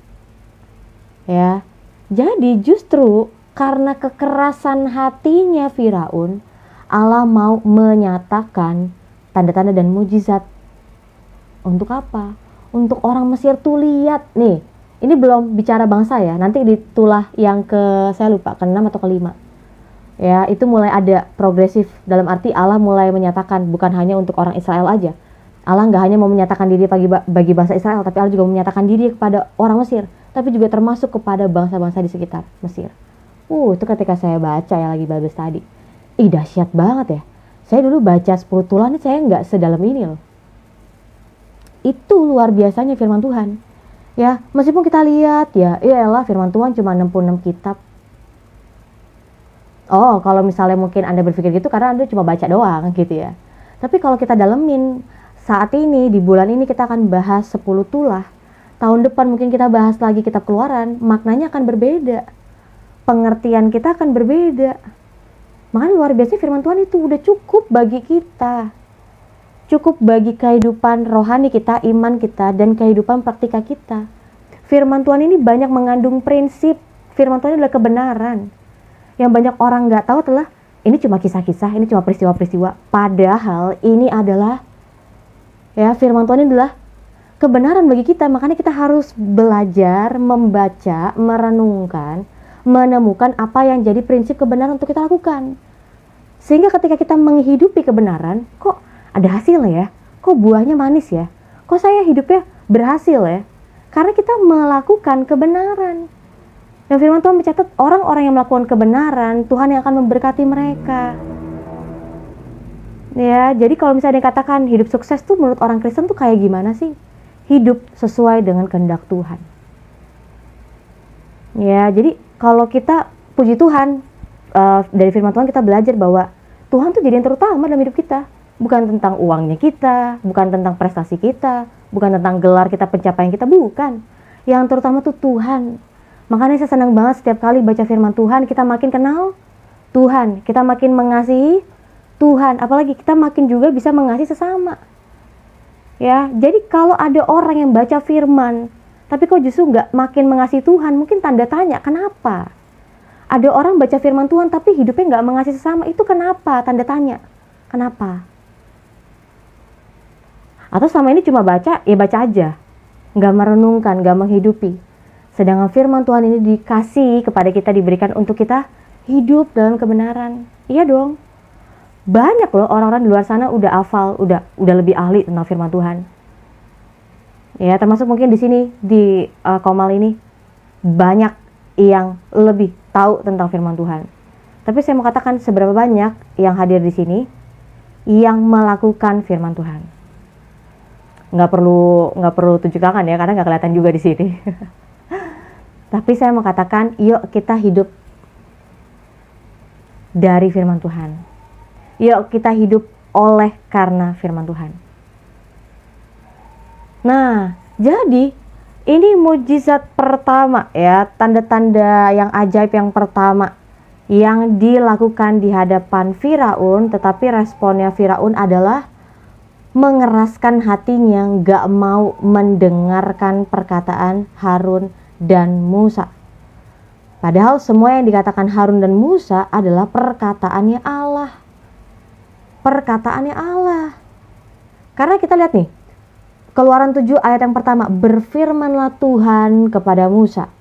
Ya. Jadi justru karena kekerasan hatinya Firaun, Allah mau menyatakan tanda-tanda dan mujizat. Untuk apa? Untuk orang Mesir tuh lihat nih. Ini belum bicara bangsa ya. Nanti di tulah yang saya lupa, ke-6 atau ke-5. Ya, itu mulai ada progresif, dalam arti Allah mulai menyatakan bukan hanya untuk orang Israel aja. Allah nggak hanya mau menyatakan diri bagi bangsa Israel, tapi Allah juga menyatakan diri kepada orang Mesir, tapi juga termasuk kepada bangsa-bangsa di sekitar Mesir. Itu ketika saya baca ya lagi Bible study. Dahsyat banget ya. Saya dulu baca 10 tulah nih saya nggak sedalam ini loh. Itu luar biasanya firman Tuhan. Ya, meskipun kita lihat ya, iyalah firman Tuhan cuma 66 kitab. Kalau misalnya mungkin Anda berpikir gitu karena Anda cuma baca doang gitu ya. Tapi kalau kita dalemin, saat ini, di bulan ini kita akan bahas 10 tulah. Tahun depan mungkin kita bahas lagi kitab Keluaran, maknanya akan berbeda. Pengertian kita akan berbeda. Makanya luar biasa firman Tuhan itu udah cukup bagi kita. Cukup bagi kehidupan rohani kita, iman kita, dan kehidupan praktika kita. Firman Tuhan ini banyak mengandung prinsip. Firman Tuhan ini adalah kebenaran. Yang banyak orang gak tahu adalah, ini cuma kisah-kisah, ini cuma peristiwa-peristiwa. Padahal ini adalah firman Tuhan ini adalah kebenaran bagi kita. Makanya kita harus belajar, membaca, merenungkan, menemukan apa yang jadi prinsip kebenaran untuk kita lakukan. Sehingga ketika kita menghidupi kebenaran, kok ada hasil ya? Kok buahnya manis ya? Kok saya hidupnya berhasil ya? Karena kita melakukan kebenaran. Dan firman Tuhan mencatat orang-orang yang melakukan kebenaran, Tuhan yang akan memberkati mereka. Ya, jadi kalau misalnya dikatakan hidup sukses tuh menurut orang Kristen tuh kayak gimana sih? Hidup sesuai dengan kehendak Tuhan. Ya, jadi kalau kita puji Tuhan, dari firman Tuhan kita belajar bahwa Tuhan tuh jadi yang terutama dalam hidup kita. Bukan tentang uangnya kita, bukan tentang prestasi kita, bukan tentang gelar kita, pencapaian kita, bukan. Yang terutama tuh Tuhan. Makanya saya senang banget setiap kali baca firman Tuhan, kita makin kenal Tuhan, kita makin mengasihi Tuhan, apalagi kita makin juga bisa mengasihi sesama. Ya, jadi kalau ada orang yang baca firman, tapi kok justru nggak makin mengasihi Tuhan, mungkin tanda tanya, kenapa? Ada orang baca firman Tuhan, tapi hidupnya nggak mengasihi sesama, itu kenapa? Tanda tanya, kenapa? Atau selama ini cuma baca, ya baca aja, nggak merenungkan, nggak menghidupi. Sedangkan firman Tuhan ini dikasih kepada kita, diberikan untuk kita hidup dalam kebenaran. Iya dong. Banyak loh orang-orang di luar sana udah hafal, udah lebih ahli tentang firman Tuhan. Ya, termasuk mungkin di sini di Komal ini banyak yang lebih tahu tentang firman Tuhan. Tapi saya mau katakan seberapa banyak yang hadir di sini yang melakukan firman Tuhan. Nggak perlu tunjuk tangan ya, karena nggak kelihatan juga di sini. Tapi saya mau katakan, yuk kita hidup dari firman Tuhan. Yuk kita hidup oleh karena firman Tuhan. Nah, jadi Ini mujizat pertama ya, tanda-tanda yang ajaib yang pertama yang dilakukan di hadapan Firaun, tetapi responnya Firaun adalah mengeraskan hatinya, gak mau mendengarkan perkataan Harun dan Musa. Padahal semua yang dikatakan Harun dan Musa adalah perkataannya Allah. Perkataannya Allah. Karena kita lihat nih, Keluaran 7 ayat yang pertama, berfirmanlah Tuhan kepada Musa.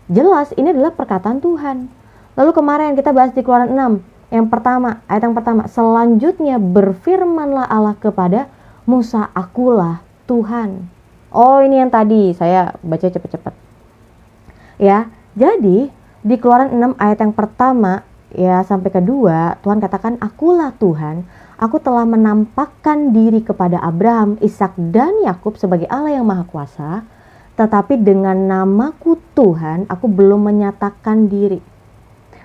Jelas ini adalah perkataan Tuhan. Lalu kemarin kita bahas di Keluaran 6, yang pertama, ayat yang pertama, selanjutnya berfirmanlah Allah kepada Musa, akulah Tuhan. Oh, ini yang tadi saya baca cepat-cepat. Ya, jadi di Keluaran 6 ayat yang pertama ya sampai kedua, Tuhan katakan, akulah Tuhan. Aku telah menampakkan diri kepada Abraham, Ishak dan Yakub sebagai Allah yang Maha Kuasa, tetapi dengan namaku Tuhan, aku belum menyatakan diri.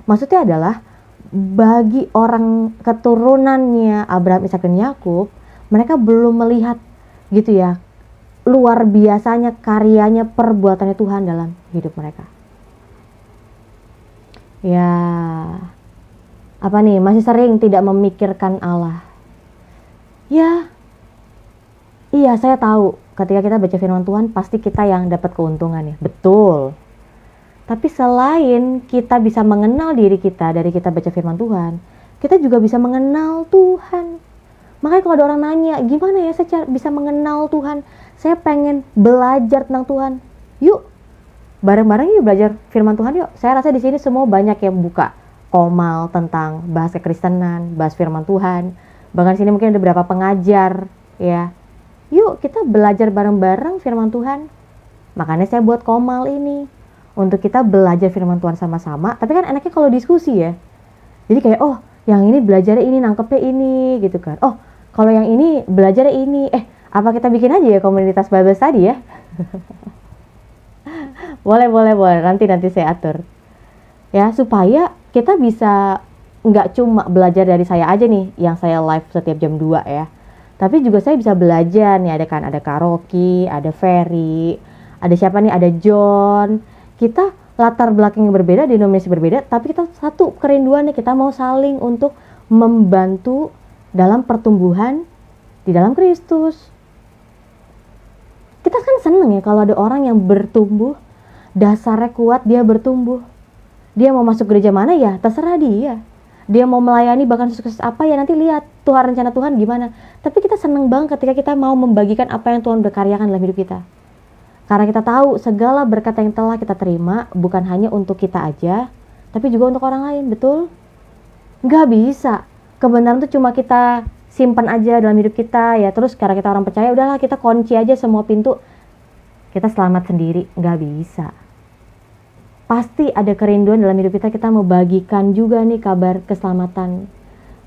Maksudnya adalah bagi orang keturunannya Abraham, Ishak dan Yakub, mereka belum melihat gitu ya, luar biasanya karyanya, perbuatannya Tuhan dalam hidup mereka. Ya, apa nih, masih sering tidak memikirkan Allah. Ya, iya saya tahu ketika kita baca firman Tuhan pasti kita yang dapat keuntungan ya, betul. Tapi selain kita bisa mengenal diri kita dari kita baca firman Tuhan, kita juga bisa mengenal Tuhan. Makanya kalau ada orang nanya, gimana ya saya bisa mengenal Tuhan? Saya pengen belajar tentang Tuhan. Yuk, bareng-bareng yuk belajar firman Tuhan yuk. Saya rasa di sini semua banyak yang buka komal tentang bahas kekristenan, bahas firman Tuhan. Bahkan sini mungkin ada beberapa pengajar ya. Yuk kita belajar bareng-bareng firman Tuhan. Makanya saya buat komal ini untuk kita belajar firman Tuhan sama-sama. Tapi kan enaknya kalau diskusi ya. Jadi kayak oh yang ini belajarnya ini, nangkepnya ini gitu kan. Oh kalau yang ini belajarnya ini. Apa kita bikin aja ya komunitas Bible Study ya. boleh. Nanti saya atur. Ya supaya kita bisa nggak cuma belajar dari saya aja nih yang saya live setiap jam 2 ya, tapi juga saya bisa belajar nih, ada Kak Rocky, ada Ferry, ada siapa nih, ada John. Kita latar belakang yang berbeda, denominasi berbeda, tapi kita satu kerinduan nih, kita mau saling untuk membantu dalam pertumbuhan di dalam Kristus. Kita kan seneng ya kalau ada orang yang bertumbuh, dasarnya kuat, dia bertumbuh. Dia mau masuk gereja mana ya terserah dia. Dia mau melayani bahkan sukses apa ya nanti lihat Tuhan, rencana Tuhan gimana. Tapi kita seneng banget ketika kita mau membagikan apa yang Tuhan berkaryakan dalam hidup kita. Karena kita tahu segala berkat yang telah kita terima bukan hanya untuk kita aja, tapi juga untuk orang lain, betul? Gak bisa. Kebenaran itu cuma kita simpan aja dalam hidup kita ya, terus karena kita orang percaya udahlah kita kunci aja semua pintu, kita selamat sendiri. Gak bisa. Pasti ada kerinduan dalam hidup kita mau bagikan juga nih kabar keselamatan,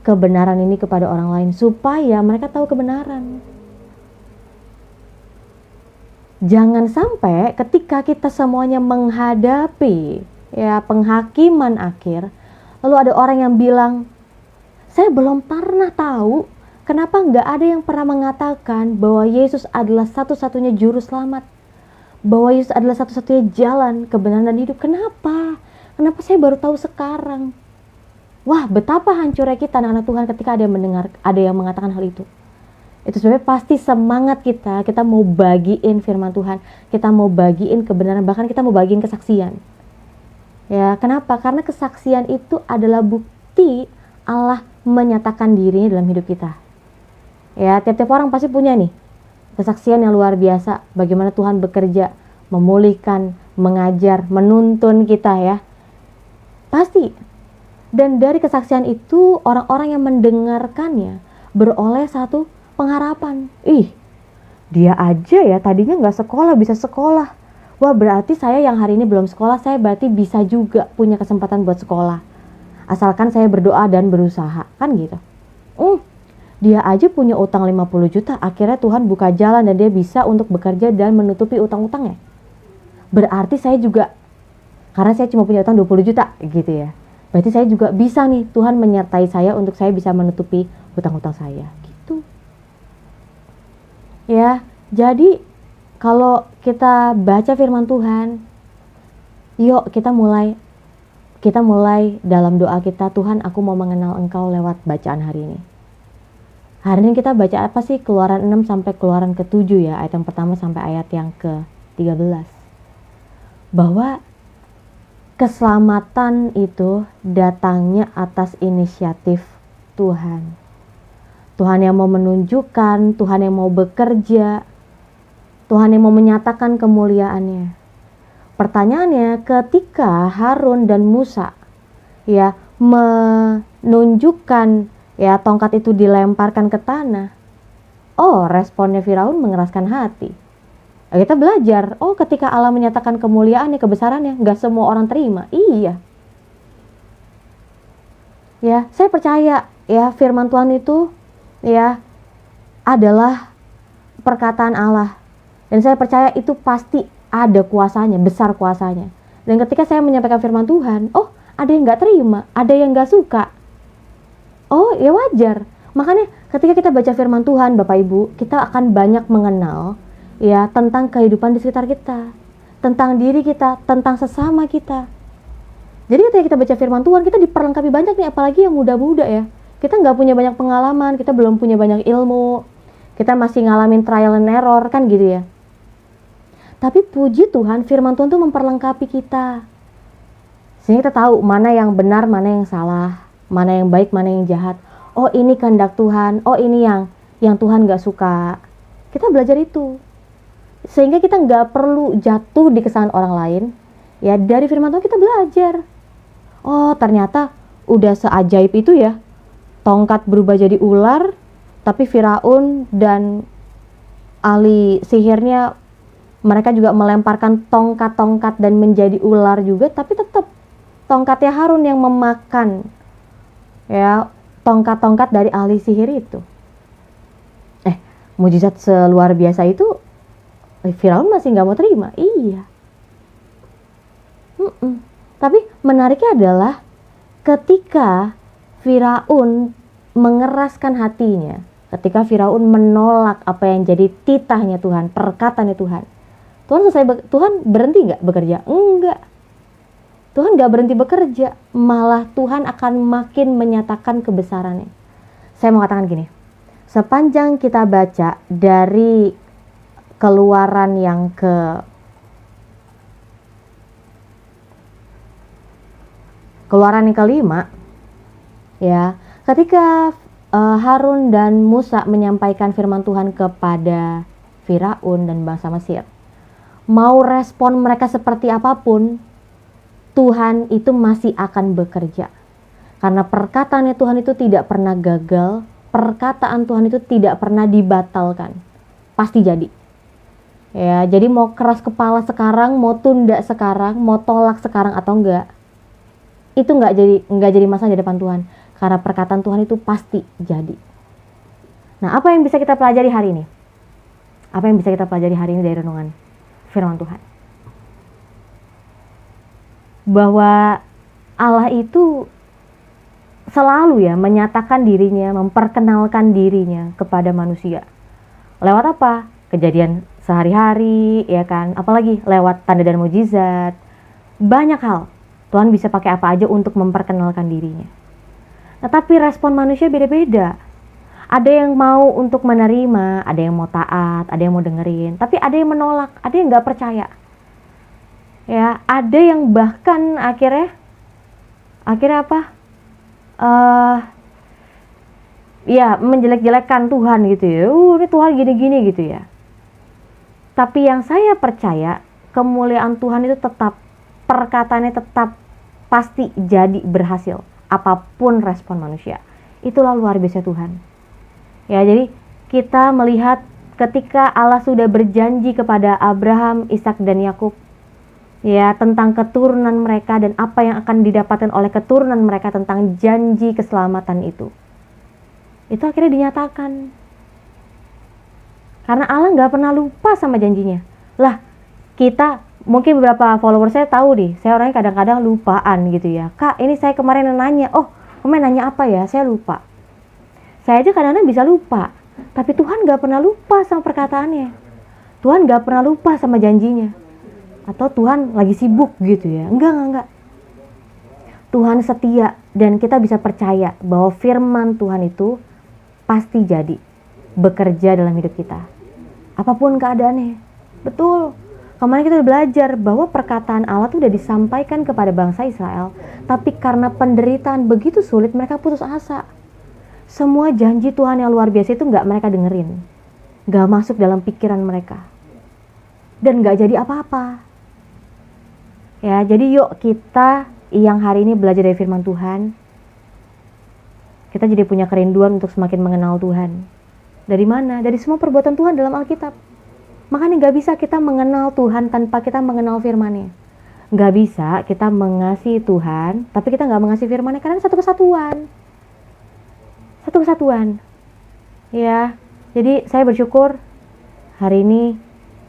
kebenaran ini kepada orang lain supaya mereka tahu kebenaran. Jangan sampai ketika kita semuanya menghadapi ya penghakiman akhir, lalu ada orang yang bilang, saya belum pernah tahu kenapa nggak ada yang pernah mengatakan bahwa Yesus adalah satu-satunya juru selamat. Bahwa Yesus adalah satu-satunya jalan, kebenaran dan hidup. Kenapa? Kenapa saya baru tahu sekarang? Wah, betapa hancurnya kita anak-anak Tuhan ketika ada yang mendengar, ada yang mengatakan hal itu. Itu sebabnya pasti semangat kita mau bagiin firman Tuhan, kita mau bagiin kebenaran, bahkan kita mau bagiin kesaksian. Ya, kenapa? Karena kesaksian itu adalah bukti Allah menyatakan dirinya dalam hidup kita. Ya, tiap-tiap orang pasti punya nih kesaksian yang luar biasa, bagaimana Tuhan bekerja, memulihkan, mengajar, menuntun kita ya. Pasti. Dan dari kesaksian itu, orang-orang yang mendengarkannya beroleh satu pengharapan. Dia aja ya tadinya gak sekolah, bisa sekolah. Wah berarti saya yang hari ini belum sekolah, saya berarti bisa juga punya kesempatan buat sekolah. Asalkan saya berdoa dan berusaha, kan gitu. Dia aja punya utang 50 juta, akhirnya Tuhan buka jalan dan dia bisa untuk bekerja dan menutupi utang-utangnya. Berarti saya juga, karena saya cuma punya utang 20 juta gitu ya. Berarti saya juga bisa nih, Tuhan menyertai saya untuk saya bisa menutupi utang-utang saya gitu. Ya, jadi kalau kita baca firman Tuhan, yuk kita mulai dalam doa kita, Tuhan aku mau mengenal Engkau lewat bacaan hari ini. Hari ini kita baca apa sih? Keluaran 6 sampai Keluaran ke-7 ya, ayat yang pertama sampai ayat yang ke-13. Bahwa keselamatan itu datangnya atas inisiatif Tuhan. Tuhan yang mau menunjukkan, Tuhan yang mau bekerja, Tuhan yang mau menyatakan kemuliaannya. Pertanyaannya, ketika Harun dan Musa ya menunjukkan ya tongkat itu dilemparkan ke tanah, responnya Firaun mengeraskan hati. Kita belajar, ketika Allah menyatakan kemuliaannya, kebesarannya, gak semua orang terima. Iya. Ya, saya percaya ya firman Tuhan itu ya adalah perkataan Allah. Dan saya percaya itu pasti ada kuasanya, besar kuasanya. Dan ketika saya menyampaikan firman Tuhan, ada yang gak terima, ada yang gak suka. Ya wajar. Makanya ketika kita baca firman Tuhan, Bapak Ibu, kita akan banyak mengenal ya tentang kehidupan di sekitar kita, tentang diri kita, tentang sesama kita. Jadi ketika kita baca firman Tuhan, kita diperlengkapi banyak nih, apalagi yang muda-muda ya. Kita nggak punya banyak pengalaman, kita belum punya banyak ilmu, kita masih ngalamin trial and error kan gitu ya. Tapi puji Tuhan, firman Tuhan tuh memperlengkapi kita, sehingga kita tahu mana yang benar, mana yang salah, mana yang baik, mana yang jahat. Ini kehendak Tuhan, ini yang Tuhan nggak suka. Kita belajar itu, sehingga kita nggak perlu jatuh di kesalahan orang lain. Ya dari firman Tuhan kita belajar. Ternyata udah seajaib itu ya. Tongkat berubah jadi ular, tapi Firaun dan ahli sihirnya mereka juga melemparkan tongkat-tongkat dan menjadi ular juga, tapi tetap tongkatnya Harun yang memakan ya tongkat-tongkat dari ahli sihir itu. Mujizat seluar biasa itu Firaun masih nggak mau terima. Iya. Tapi menariknya adalah ketika Firaun mengeraskan hatinya, ketika Firaun menolak apa yang jadi titahnya Tuhan, perkataannya Tuhan, Tuhan berhenti nggak bekerja? Enggak. Tuhan nggak berhenti bekerja, malah Tuhan akan makin menyatakan kebesarannya. Saya mau katakan gini, sepanjang kita baca dari Keluaran yang kelima ya, ketika Harun dan Musa menyampaikan firman Tuhan kepada Firaun dan bangsa Mesir, mau respon mereka seperti apapun, Tuhan itu masih akan bekerja. Karena perkataannya Tuhan itu tidak pernah gagal, perkataan Tuhan itu tidak pernah dibatalkan, pasti jadi. Ya, jadi mau keras kepala sekarang, mau tunda sekarang, mau tolak sekarang atau enggak, itu enggak jadi masalah di depan Tuhan, karena perkataan Tuhan itu pasti jadi. Nah, apa yang bisa kita pelajari hari ini? Apa yang bisa kita pelajari hari ini dari renungan firman Tuhan? Bahwa Allah itu selalu ya menyatakan dirinya, memperkenalkan dirinya kepada manusia. Lewat apa? Kejadian sehari-hari, ya kan? Apalagi lewat tanda dan mujizat. Banyak hal. Tuhan bisa pakai apa aja untuk memperkenalkan dirinya. Tetapi respon manusia beda-beda. Ada yang mau untuk menerima, ada yang mau taat, ada yang mau dengerin. Tapi ada yang menolak, ada yang gak percaya. Ya, ada yang bahkan akhirnya apa? Ya menjelek-jelekkan Tuhan gitu ya. Ini Tuhan gini-gini gitu ya. Tapi yang saya percaya, kemuliaan Tuhan itu tetap, perkataannya tetap pasti jadi berhasil, apapun respon manusia. Itulah luar biasa Tuhan. Ya, jadi kita melihat ketika Allah sudah berjanji kepada Abraham, Ishak dan Yakub ya tentang keturunan mereka dan apa yang akan didapatkan oleh keturunan mereka, tentang janji keselamatan itu akhirnya dinyatakan. Karena Allah gak pernah lupa sama janjinya. Lah, kita mungkin beberapa follower saya tahu nih, saya orangnya kadang-kadang lupaan gitu ya. Kak, ini saya kemarin nanya, kemarin nanya apa ya, saya lupa. Saya aja kadang-kadang bisa lupa, tapi Tuhan gak pernah lupa sama perkataannya. Tuhan gak pernah lupa sama janjinya. Atau Tuhan lagi sibuk gitu ya. Enggak. Tuhan setia dan kita bisa percaya bahwa firman Tuhan itu pasti jadi bekerja dalam hidup kita. Apapun keadaannya. Betul. Kemarin kita udah belajar bahwa perkataan Allah itu udah disampaikan kepada bangsa Israel. Tapi karena penderitaan begitu sulit, mereka putus asa. Semua janji Tuhan yang luar biasa itu gak mereka dengerin. Gak masuk dalam pikiran mereka. Dan gak jadi apa-apa. Ya, jadi yuk kita yang hari ini belajar dari firman Tuhan. Kita jadi punya kerinduan untuk semakin mengenal Tuhan. Dari mana? Dari semua perbuatan Tuhan dalam Alkitab. Makanya gak bisa kita mengenal Tuhan tanpa kita mengenal firman-Nya. Gak bisa kita mengasihi Tuhan, tapi kita gak mengasihi firman-Nya, karena satu kesatuan. Satu kesatuan. Ya, jadi saya bersyukur hari ini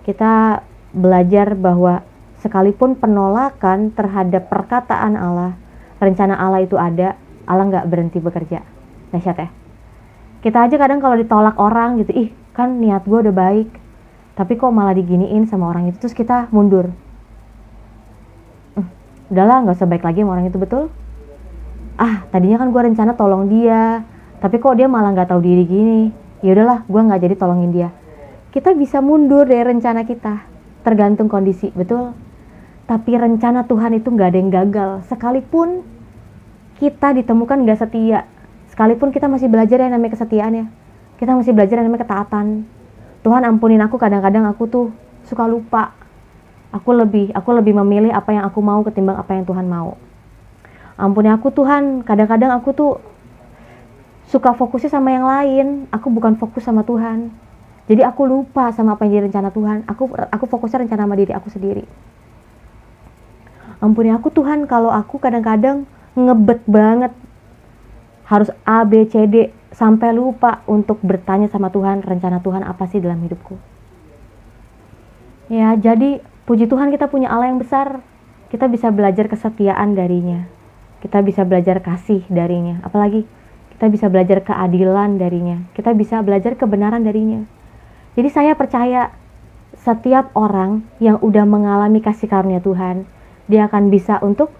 kita belajar bahwa sekalipun penolakan terhadap perkataan Allah, rencana Allah itu ada, Allah gak berhenti bekerja. Dahsyat ya. Kita aja kadang kalau ditolak orang gitu, kan niat gue udah baik, tapi kok malah diginiin sama orang itu, terus kita mundur. Udahlah, gak usah baik lagi sama orang itu, betul? Tadinya kan gue rencana tolong dia, tapi kok dia malah gak tahu diri gini. Ya udahlah, gue gak jadi tolongin dia. Kita bisa mundur dari rencana kita, tergantung kondisi, betul? Tapi rencana Tuhan itu gak ada yang gagal. Sekalipun kita ditemukan gak setia, sekalipun kita masih belajar yang namanya kesetiaan ya, kita masih belajar yang namanya ketaatan. Tuhan ampunin aku, kadang-kadang aku tuh suka lupa. Aku lebih memilih apa yang aku mau ketimbang apa yang Tuhan mau. Ampuni aku Tuhan, kadang-kadang aku tuh suka fokusnya sama yang lain. Aku bukan fokus sama Tuhan. Jadi aku lupa sama apa yang jadi rencana Tuhan. Aku fokusnya rencana sama diri aku sendiri. Ampuni aku Tuhan kalau aku kadang-kadang ngebet banget. Harus A, B, C, D. Sampai lupa untuk bertanya sama Tuhan, rencana Tuhan apa sih dalam hidupku. Ya, jadi puji Tuhan kita punya Allah yang besar. Kita bisa belajar kesetiaan darinya. Kita bisa belajar kasih darinya. Apalagi kita bisa belajar keadilan darinya. Kita bisa belajar kebenaran darinya. Jadi saya percaya setiap orang yang udah mengalami kasih karunia Tuhan, dia akan bisa untuk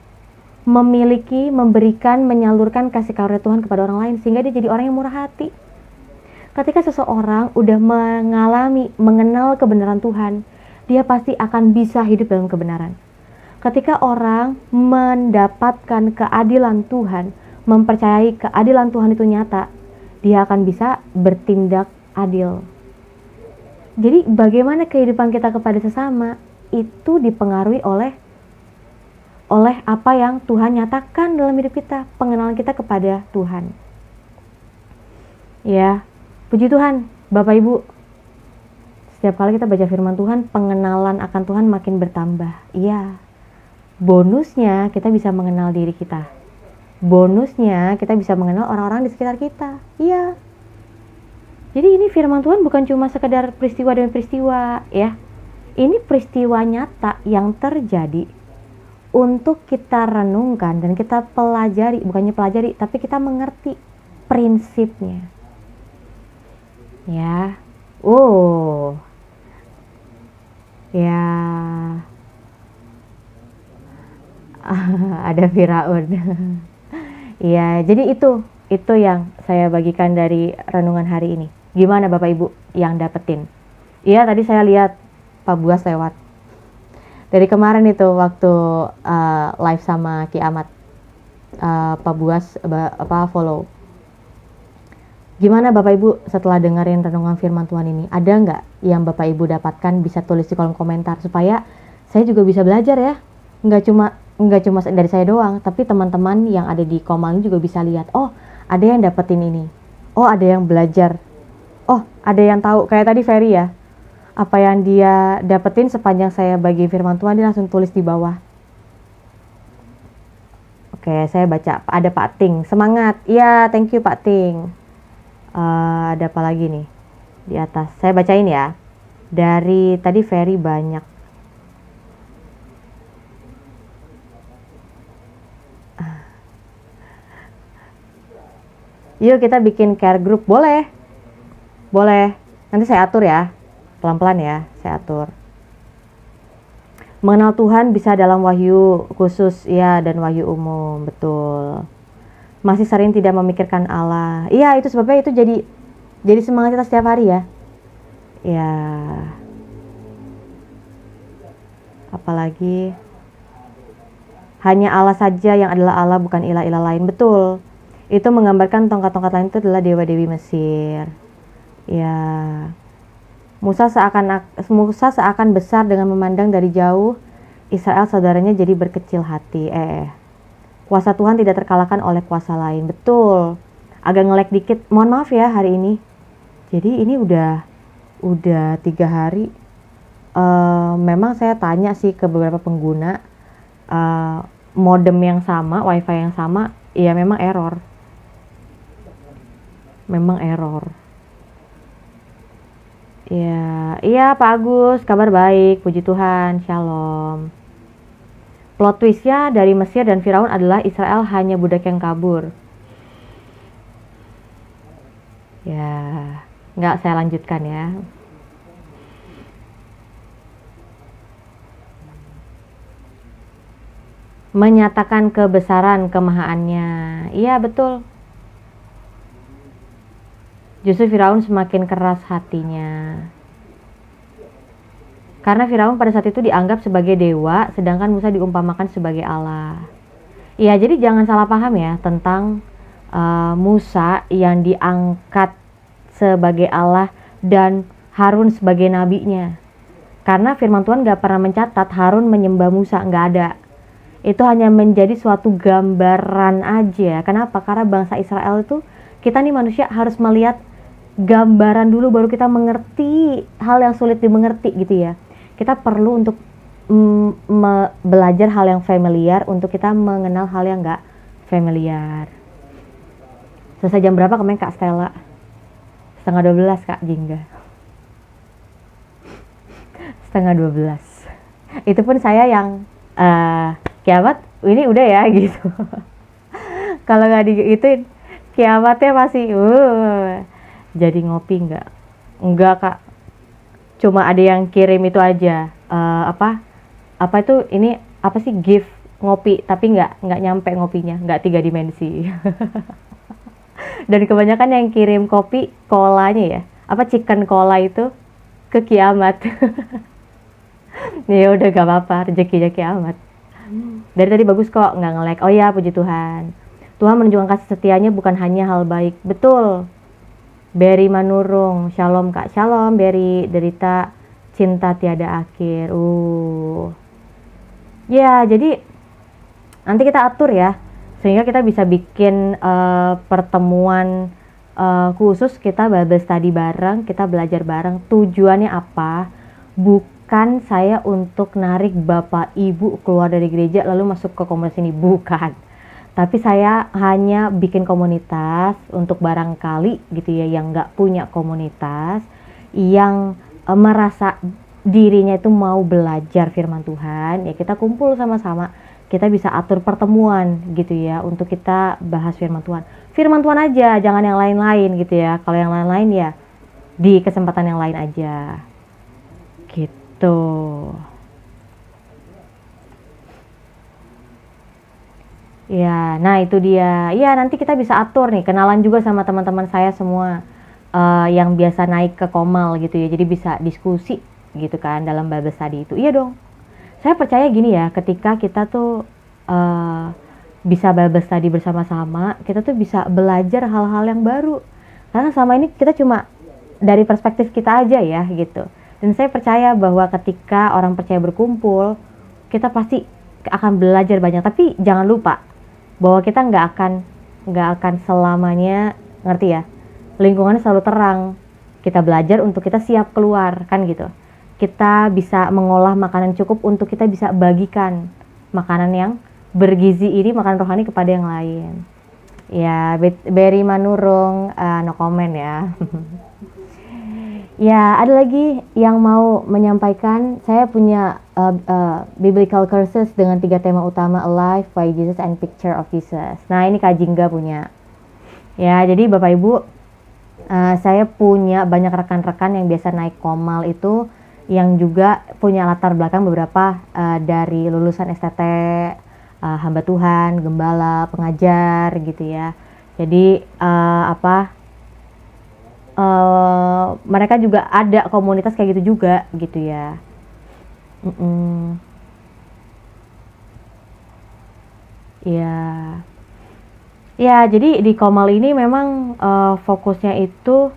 memiliki, memberikan, menyalurkan kasih karunia Tuhan kepada orang lain, sehingga dia jadi orang yang murah hati. Ketika seseorang udah mengenal kebenaran Tuhan, dia pasti akan bisa hidup dalam kebenaran. Ketika orang mendapatkan keadilan Tuhan, mempercayai keadilan Tuhan itu nyata, dia akan bisa bertindak adil. Jadi bagaimana kehidupan kita kepada sesama itu dipengaruhi oleh apa yang Tuhan nyatakan dalam hidup kita, pengenalan kita kepada Tuhan. Ya, puji Tuhan, Bapak Ibu. Setiap kali kita baca firman Tuhan, pengenalan akan Tuhan makin bertambah. Iya. Bonusnya kita bisa mengenal diri kita. Bonusnya kita bisa mengenal orang-orang di sekitar kita. Iya. Jadi ini firman Tuhan bukan cuma sekedar peristiwa demi peristiwa, ya. Ini peristiwa nyata yang terjadi untuk kita renungkan dan kita pelajari, bukannya pelajari, tapi kita mengerti prinsipnya. Ya. Ya. Ada Firaun. Ya, jadi itu yang saya bagikan dari renungan hari ini. Gimana Bapak Ibu yang dapetin? Iya, tadi saya lihat Pak Buas lewat. Dari kemarin itu waktu live sama Ki Ahmad, Pak Buas follow. Gimana Bapak Ibu setelah dengerin renungan firman Tuhan ini? Ada nggak yang Bapak Ibu dapatkan? Bisa tulis di kolom komentar supaya saya juga bisa belajar ya. Nggak cuma dari saya doang, tapi teman-teman yang ada di Komal juga bisa lihat. Oh, ada yang dapetin ini. Oh, ada yang belajar. Oh, ada yang tahu. Kayak tadi Ferry ya. Apa yang dia dapetin sepanjang saya bagi firman Tuhan, dia langsung tulis di bawah. Oke, saya baca. Ada Pak Ting, semangat. Iya, thank you Pak Ting. Ada apa lagi nih di atas? Saya bacain ya. Dari tadi Ferry banyak. Yuk kita bikin care group, boleh. Nanti saya atur ya. pelan-pelan ya saya atur. Mengenal Tuhan bisa dalam wahyu khusus ya dan wahyu umum, betul. Masih sering tidak memikirkan Allah. Iya, itu sebabnya itu jadi semangat kita setiap hari ya. Ya. Apalagi hanya Allah saja yang adalah Allah, bukan ilah-ilah lain, betul. Itu menggambarkan tongkat-tongkat lain itu adalah dewa-dewi Mesir. Ya. Musa seakan besar dengan memandang dari jauh. Israel saudaranya jadi berkecil hati. Kuasa Tuhan tidak terkalahkan oleh kuasa lain. Betul. Agak nge-lag dikit. Mohon maaf ya hari ini. Jadi ini udah 3 hari. Memang saya tanya sih ke beberapa pengguna. Modem yang sama, wifi yang sama, ya memang error. Memang error. Ya, iya Pak Agus, kabar baik, puji Tuhan, shalom. Plot twistnya dari Mesir dan Firaun adalah Israel hanya budak yang kabur. Ya, nggak saya lanjutkan ya. Menyatakan kebesaran kemahaannya, iya betul. Justru Firaun semakin keras hatinya. Karena Firaun pada saat itu dianggap sebagai dewa, sedangkan Musa diumpamakan sebagai Allah. Ya, jadi jangan salah paham ya tentang Musa yang diangkat sebagai Allah dan Harun sebagai nabinya. Karena firman Tuhan gak pernah mencatat Harun menyembah Musa, gak ada. Itu hanya menjadi suatu gambaran aja. Kenapa? Karena bangsa Israel itu, kita nih manusia harus melihat gambaran dulu baru kita mengerti hal yang sulit dimengerti gitu ya. Kita perlu untuk belajar hal yang familiar untuk kita mengenal hal yang gak familiar. Selesai jam berapa kemarin Kak Stella? 11:30 Kak Jingga. 11:30. Itu pun saya yang kiamat ini udah ya gitu. Kalau nggak digituin kiamatnya masih jadi ngopi enggak Kak, cuma ada yang kirim itu aja apa itu ini apa sih gift ngopi tapi nggak nyampe ngopinya, nggak 3 dimensi. Dan kebanyakan yang kirim kopi kolanya ya apa chicken cola itu ke kiamat. Ya udah gak apa-apa, rezekinya kiamat. Dari tadi bagus kok, nggak nge-lag. Oh ya, puji Tuhan. Tuhan menunjukkan kasih setianya bukan hanya hal baik. Betul. Berry Manurung, shalom Kak, shalom Berry, derita cinta tiada akhir. Ya, jadi nanti kita atur ya, sehingga kita bisa bikin pertemuan khusus, kita Bible study bareng, kita belajar bareng. Tujuannya apa? Bukan saya untuk narik Bapak Ibu keluar dari gereja lalu masuk ke komunitas ini, bukan. Tapi saya hanya bikin komunitas untuk barangkali gitu ya yang nggak punya komunitas, yang merasa dirinya itu mau belajar firman Tuhan, ya kita kumpul sama-sama, kita bisa atur pertemuan gitu ya untuk kita bahas firman Tuhan. Firman Tuhan aja, jangan yang lain-lain gitu ya. Kalau yang lain-lain ya di kesempatan yang lain aja. Gitu. Ya, nah itu dia. Ya, nanti kita bisa atur nih, kenalan juga sama teman-teman saya semua yang biasa naik ke Komal gitu ya. Jadi bisa diskusi gitu kan dalam Bible study itu. Iya dong. Saya percaya gini ya, ketika kita tuh bisa Bible study bersama-sama, kita tuh bisa belajar hal-hal yang baru. Karena selama ini kita cuma dari perspektif kita aja ya gitu. Dan saya percaya bahwa ketika orang percaya berkumpul, kita pasti akan belajar banyak. Tapi jangan lupa bahwa kita nggak akan selamanya, ngerti ya, lingkungannya selalu terang. Kita belajar untuk kita siap keluar kan gitu. Kita bisa mengolah makanan cukup untuk kita bisa bagikan makanan yang bergizi ini, makanan rohani kepada yang lain. Ya, Berry Manurung, no comment ya. Ya, ada lagi yang mau menyampaikan. Saya punya biblical courses dengan 3 tema utama, Alive, Why Jesus, and Picture of Jesus. Nah, ini Kak Jingga punya. Ya, jadi Bapak Ibu Saya punya banyak rekan-rekan yang biasa naik Komal itu yang juga punya latar belakang beberapa dari lulusan STT, hamba Tuhan, gembala, pengajar gitu ya. Jadi mereka juga ada komunitas kayak gitu juga gitu ya. Mm-mm. Ya, ya jadi di Komal ini memang fokusnya itu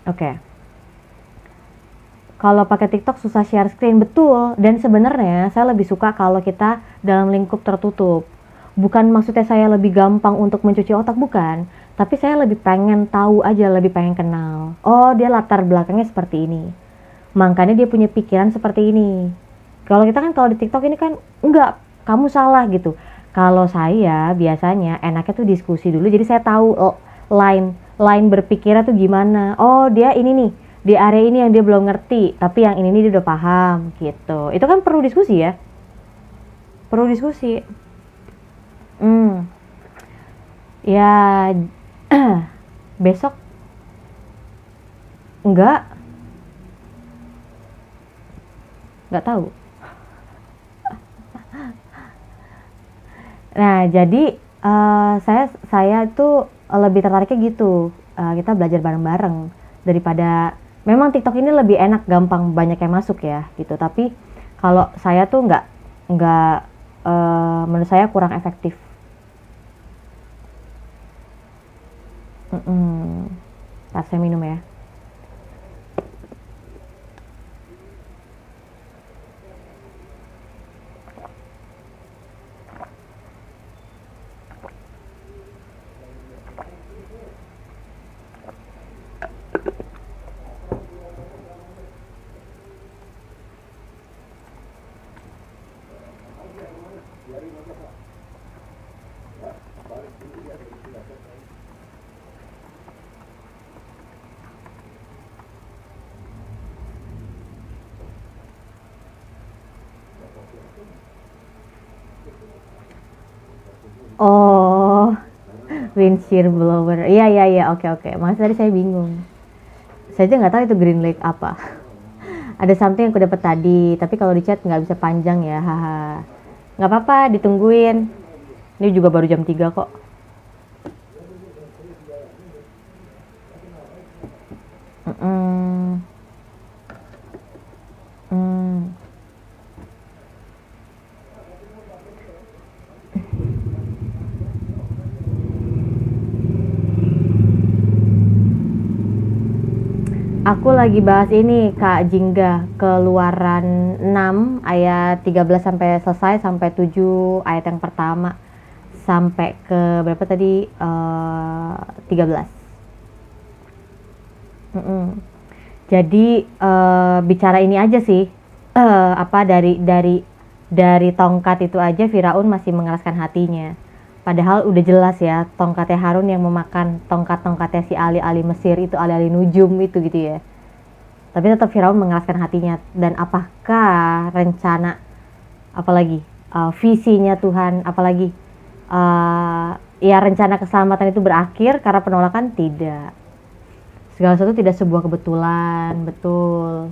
oke. Okay. Kalau pakai TikTok susah share screen, betul. Dan sebenarnya saya lebih suka kalau kita dalam lingkup tertutup. Bukan maksudnya saya lebih gampang untuk mencuci otak, bukan. Tapi saya lebih pengen tahu aja, lebih pengen kenal. Oh, dia latar belakangnya seperti ini. Makanya dia punya pikiran seperti ini. Kalau kita kan kalau di TikTok ini kan enggak, kamu salah gitu. Kalau saya biasanya enaknya tuh diskusi dulu. Jadi saya tahu line berpikirnya tuh gimana. Oh, dia ini nih di area ini yang dia belum ngerti, tapi yang ini nih dia udah paham gitu. Itu kan perlu diskusi ya, perlu diskusi. Hmm, ya besok enggak, enggak tahu. Nah, jadi saya tuh lebih tertariknya gitu. Kita belajar bareng-bareng daripada memang TikTok ini lebih enak, gampang, banyak yang masuk ya gitu. Tapi kalau saya tuh nggak menurut saya kurang efektif. Mm-mm. Saya minum ya. Oh, windshield blower. Iya iya iya, oke oke. Mas tadi saya bingung. Saya aja nggak tahu itu green lake apa. Ada something yang aku dapat tadi, tapi kalau di chat nggak bisa panjang ya, haha. Nggak apa-apa, ditungguin. Ini juga baru jam 3 kok. Mm-mm. Mm. Aku lagi bahas ini Kak Jingga, Keluaran 6 ayat 13 sampai selesai sampai 7 ayat yang pertama sampai ke berapa tadi 13. Mm-mm. Jadi bicara ini aja sih, apa dari tongkat itu aja Firaun masih mengeraskan hatinya. Padahal udah jelas ya tongkatnya Harun yang memakan tongkat-tongkatnya si ali-ali Mesir itu, ali-ali nujum itu gitu ya. Tapi tetap Firaun mengeraskan hatinya. Dan apakah rencana, apalagi visinya Tuhan, apalagi ya rencana keselamatan itu berakhir karena penolakan? Tidak. Segala sesuatu tidak sebuah kebetulan, betul.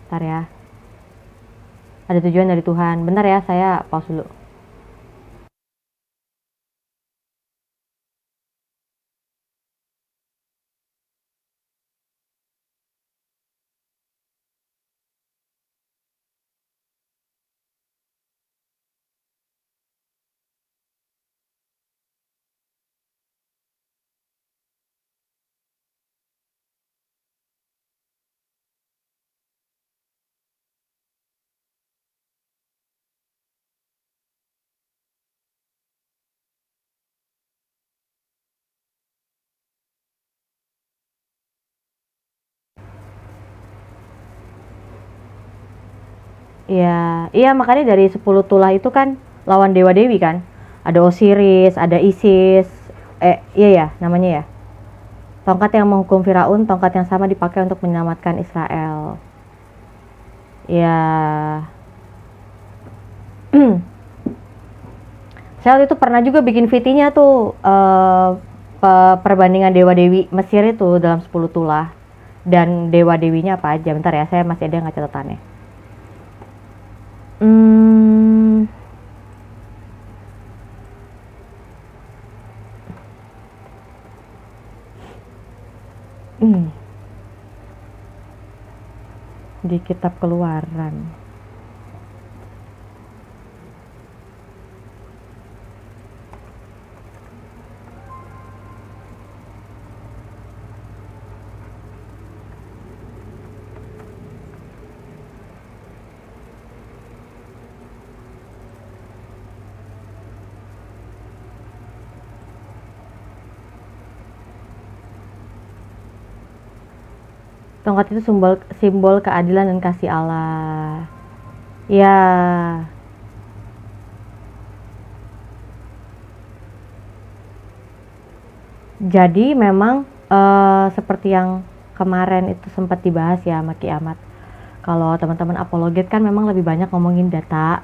Bentar ya. Ada tujuan dari Tuhan. Bentar ya, saya pause dulu. Iya, iya makanya dari 10 tulah itu kan lawan dewa-dewi kan. Ada Osiris, ada Isis. Iya ya namanya ya. Tongkat yang menghukum Firaun, tongkat yang sama dipakai untuk menyelamatkan Israel. Ya. Saya waktu itu pernah juga bikin VT-nya tuh, perbandingan dewa-dewi Mesir itu dalam 10 tulah. Dan dewa-dewinya apa aja. Bentar ya, saya masih ada nggak catatannya. Hmm, di kitab Keluaran. Tongkat itu simbol simbol keadilan dan kasih Allah. Ya. Jadi memang seperti yang kemarin itu sempat dibahas ya sama Kiamat. Kalau teman-teman apologet kan memang lebih banyak ngomongin data,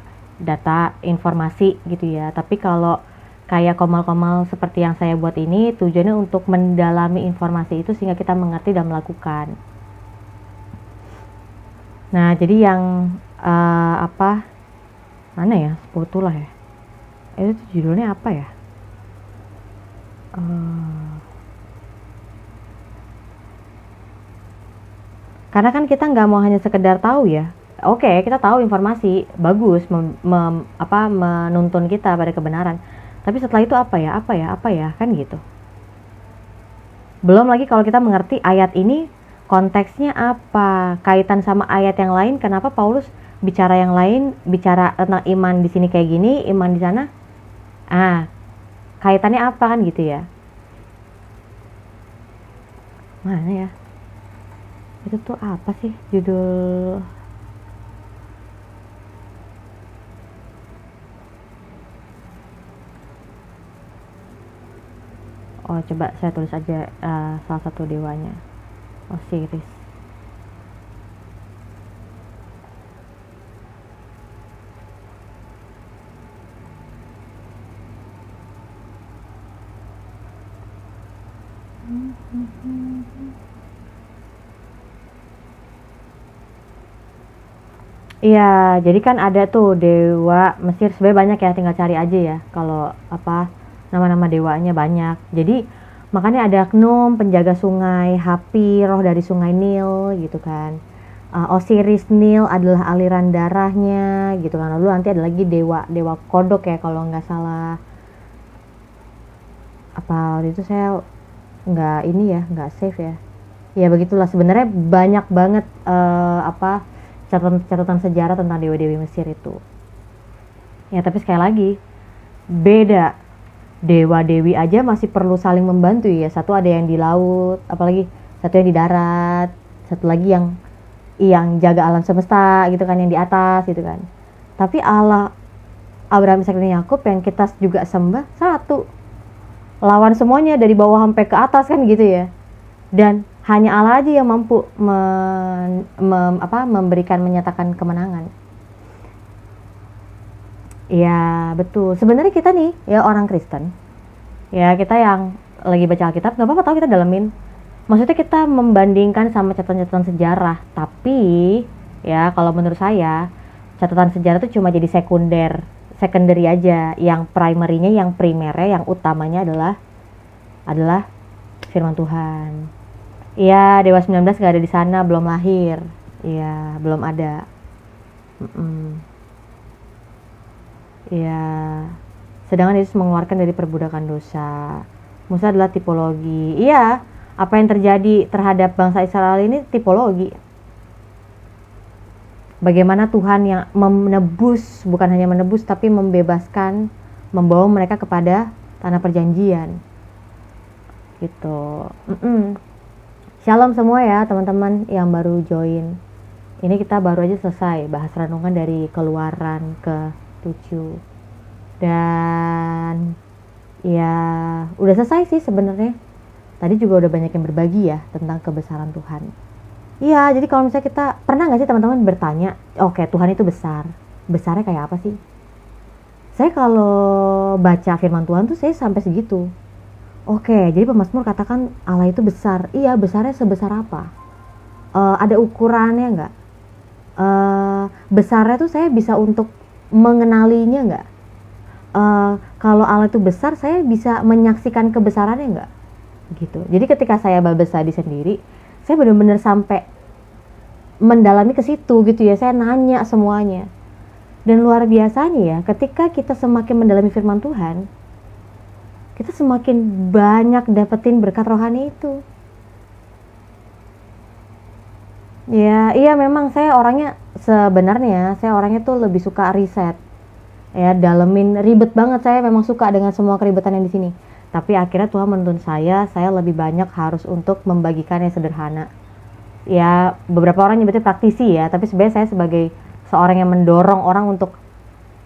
informasi gitu ya. Tapi kalau kayak komal-komal seperti yang saya buat ini, tujuannya untuk mendalami informasi itu sehingga kita mengerti dan melakukan. Nah, jadi yang apa? Mana ya? 10 tulah ya. Itu judulnya apa ya? Karena kan kita nggak mau hanya sekedar tahu ya. Oke, kita tahu informasi bagus, menuntun kita pada kebenaran. Tapi setelah itu apa ya, kan gitu. Belum lagi kalau kita mengerti ayat ini konteksnya apa, kaitan sama ayat yang lain, kenapa Paulus bicara yang lain, bicara tentang iman di sini kayak gini, iman di sana, kaitannya apa kan gitu ya. Mana ya? Itu tuh apa sih judul? Oh, coba saya tulis aja salah satu dewanya. Osiris. Iya, jadi kan ada tuh dewa Mesir, sebenarnya banyak ya, tinggal cari aja ya. Kalau apa nama-nama dewanya banyak. Jadi makanya ada Khnum, penjaga sungai, Hapi, roh dari sungai Nil gitu kan. Osiris Nil adalah aliran darahnya gitu kan. Lalu nanti ada lagi dewa kodok ya kalau nggak salah. Apa waktu itu saya nggak save ya. Ya begitulah, sebenarnya banyak banget catatan sejarah tentang dewa-dewi Mesir itu. Ya tapi sekali lagi beda, dewa-dewi aja masih perlu saling membantu ya. Satu ada yang di laut, apalagi satu yang di darat, satu lagi yang jaga alam semesta gitu kan, yang di atas gitu kan. Tapi Allah Abraham, Ishak dan Yakub yang kita juga sembah satu, lawan semuanya dari bawah sampai ke atas kan gitu ya. Dan hanya Allah aja yang mampu menyatakan kemenangan. Ya betul. Sebenarnya kita nih ya orang Kristen, ya kita yang lagi baca Alkitab nggak apa-apa tahu kita dalamin. Maksudnya kita membandingkan sama catatan-catatan sejarah. Tapi ya kalau menurut saya catatan sejarah itu cuma jadi secondary aja. Yang primernya, yang primernya, yang utamanya adalah firman Tuhan. Iya, Dewa 19 gak ada di sana, belum lahir. Iya, belum ada. Iya. Sedangkan Yesus mengeluarkan dari perbudakan dosa. Musa adalah tipologi. Iya, apa yang terjadi terhadap bangsa Israel ini tipologi. Bagaimana Tuhan yang menebus, bukan hanya menebus tapi membebaskan, membawa mereka kepada tanah perjanjian. Gitu. Shalom semua ya teman-teman yang baru join. Ini kita baru aja selesai bahas renungan dari Keluaran ke-7. Dan ya udah selesai sih sebenarnya. Tadi juga udah banyak yang berbagi ya tentang kebesaran Tuhan. Iya, jadi kalau misalnya kita pernah nggak sih teman-teman bertanya, oke, Tuhan itu besar. Besarnya kayak apa sih? Saya kalau baca firman Tuhan tuh saya sampai segitu. Oke, jadi pemazmur katakan Allah itu besar. Iya, besarnya sebesar apa? Ada ukurannya nggak? Besarnya tuh saya bisa untuk mengenalinya nggak? Kalau Allah itu besar, saya bisa menyaksikan kebesarannya nggak? Gitu. Jadi ketika saya Babes tadi sendiri, saya benar-benar sampai mendalami ke situ gitu ya. Saya nanya semuanya. Dan luar biasanya ya, ketika kita semakin mendalami firman Tuhan, kita semakin banyak dapetin berkat rohani itu. Ya, iya memang saya orangnya tuh lebih suka riset. Ya, dalemin ribet banget, saya memang suka dengan semua keribetan yang di sini. Tapi akhirnya Tuhan menuntun saya lebih banyak harus untuk membagikan yang sederhana. Ya, beberapa orang nyebutnya praktisi ya, tapi sebenarnya saya sebagai seorang yang mendorong orang untuk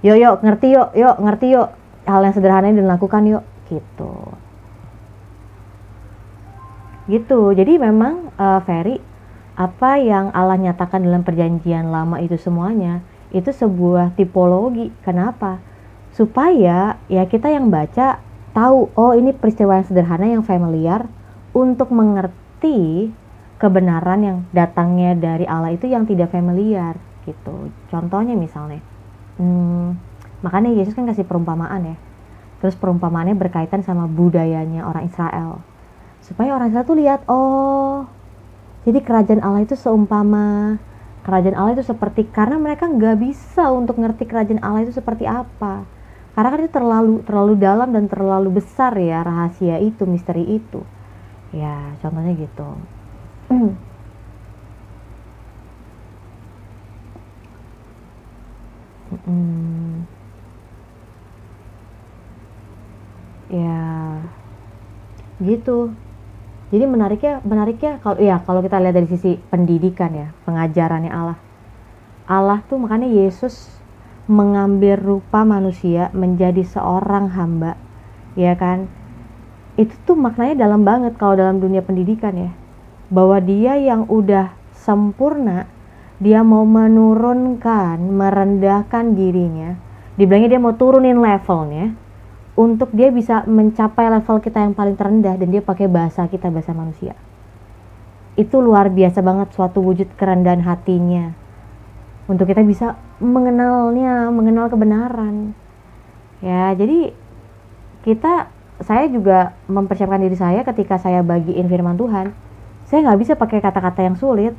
yuk ngerti yuk, hal yang sederhana ini dilakukan yuk, gitu. Jadi memang Ferry, apa yang Allah nyatakan dalam perjanjian lama itu semuanya itu sebuah tipologi. Kenapa? Supaya ya kita yang baca tahu, oh ini peristiwa yang sederhana yang familiar, untuk mengerti kebenaran yang datangnya dari Allah itu yang tidak familiar gitu. Contohnya misalnya makanya Yesus kan kasih perumpamaan ya, terus perumpamaannya berkaitan sama budayanya orang Israel, supaya orang Israel tuh lihat, oh jadi kerajaan Allah itu seumpama, kerajaan Allah itu seperti, karena mereka nggak bisa untuk ngerti kerajaan Allah itu seperti apa, karena kan itu terlalu dalam dan terlalu besar ya, rahasia itu, misteri itu ya, contohnya gitu. Ya gitu. Jadi menariknya kalau kita lihat dari sisi pendidikan ya, pengajarannya Allah tuh, makanya Yesus mengambil rupa manusia menjadi seorang hamba, ya kan? Itu tuh maknanya dalam banget kalau dalam dunia pendidikan ya, bahwa dia yang udah sempurna, dia mau menurunkan, merendahkan dirinya, dibilangnya dia mau turunin levelnya untuk dia bisa mencapai level kita yang paling terendah, dan dia pakai bahasa kita, bahasa manusia. Itu luar biasa banget, suatu wujud kerendahan hatinya untuk kita bisa mengenal kebenaran. Ya, jadi saya juga mempersiapkan diri saya ketika saya bagiin firman Tuhan. Saya nggak bisa pakai kata-kata yang sulit.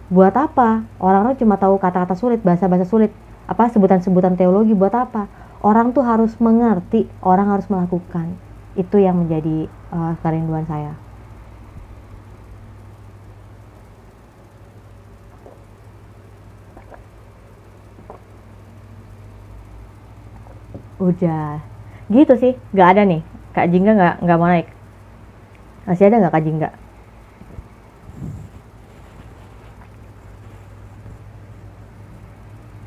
Buat apa? Orang-orang cuma tahu kata-kata sulit, bahasa-bahasa sulit, sebutan-sebutan teologi, buat apa? Orang tuh harus mengerti, orang harus melakukan. Itu yang menjadi kerinduan saya. Udah, gitu sih. Gak ada nih, Kak Jingga nggak mau naik. Masih ada nggak Kak Jingga?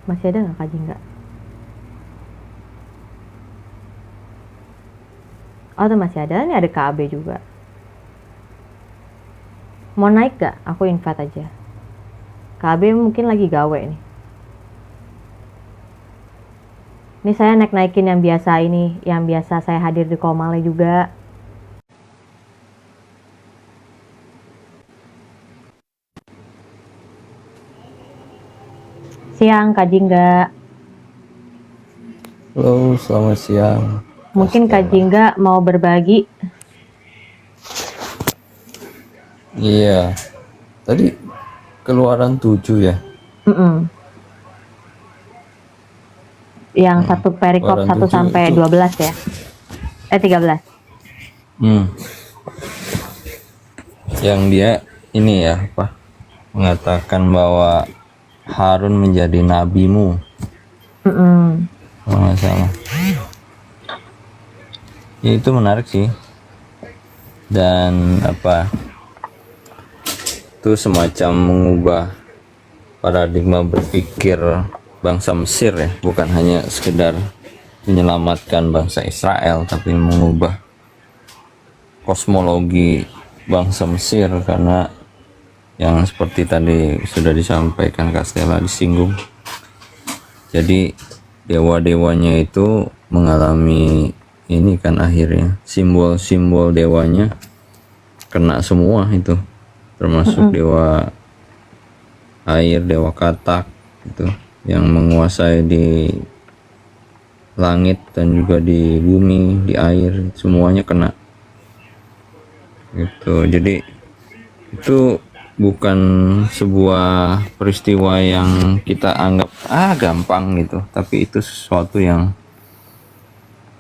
Masih ada nggak Kak Jingga? Oh tuh masih ada, nih ada KB juga. Mau naik gak? Aku invite aja. KB mungkin lagi gawe nih. Ini saya naikin yang biasa saya hadir di Komale juga. Siang Kak Jingga. Halo, selamat siang. Mungkin Kak Jingga mau berbagi. Iya, tadi Keluaran 7 ya. Yang satu perikop 1 sampai 12 ya. 13. Yang dia ini ya, mengatakan bahwa Harun menjadi nabimu. Kalau nggak salah. Ya, itu menarik sih. Dan itu semacam mengubah paradigma berpikir bangsa Mesir ya, bukan hanya sekedar menyelamatkan bangsa Israel, tapi mengubah kosmologi bangsa Mesir, karena yang seperti tadi sudah disampaikan Kak Stella, disinggung. Jadi dewa-dewanya itu mengalami ini kan, akhirnya simbol-simbol dewanya kena semua itu, termasuk dewa air, dewa katak itu yang menguasai di langit dan juga di bumi, di air, semuanya kena gitu. Jadi itu bukan sebuah peristiwa yang kita anggap gampang gitu, tapi itu sesuatu yang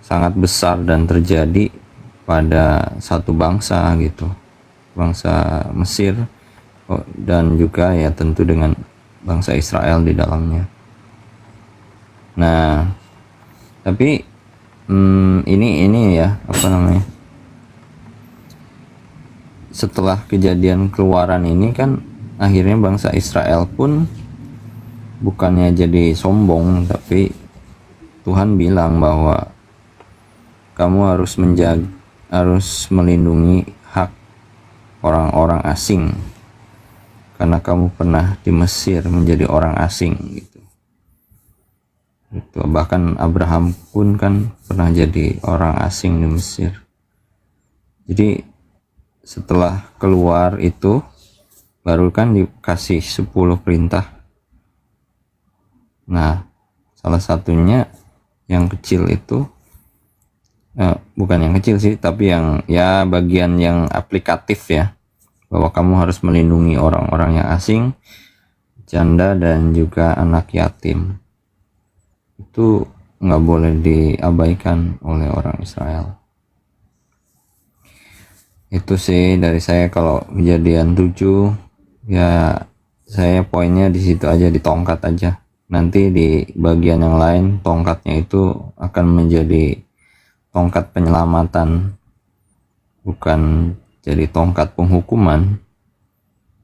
sangat besar dan terjadi pada satu bangsa gitu, bangsa Mesir, dan juga ya tentu dengan bangsa Israel di dalamnya. Nah, tapi ini ya apa namanya, setelah kejadian keluaran ini kan akhirnya bangsa Israel pun bukannya jadi sombong, tapi Tuhan bilang bahwa kamu harus melindungi hak orang-orang asing karena kamu pernah di Mesir menjadi orang asing gitu. Bahkan Abraham pun kan pernah jadi orang asing di Mesir. Jadi setelah keluar itu baru kan dikasih 10 perintah. Nah, salah satunya yang kecil itu bukan yang kecil sih, tapi yang ya bagian yang aplikatif ya, bahwa kamu harus melindungi orang-orang yang asing, janda, dan juga anak yatim. Itu nggak boleh diabaikan oleh orang Israel. Itu sih dari saya. Kalau kejadian 7 ya saya poinnya di situ aja, di tongkat aja. Nanti di bagian yang lain tongkatnya itu akan menjadi tongkat penyelamatan, bukan jadi tongkat penghukuman.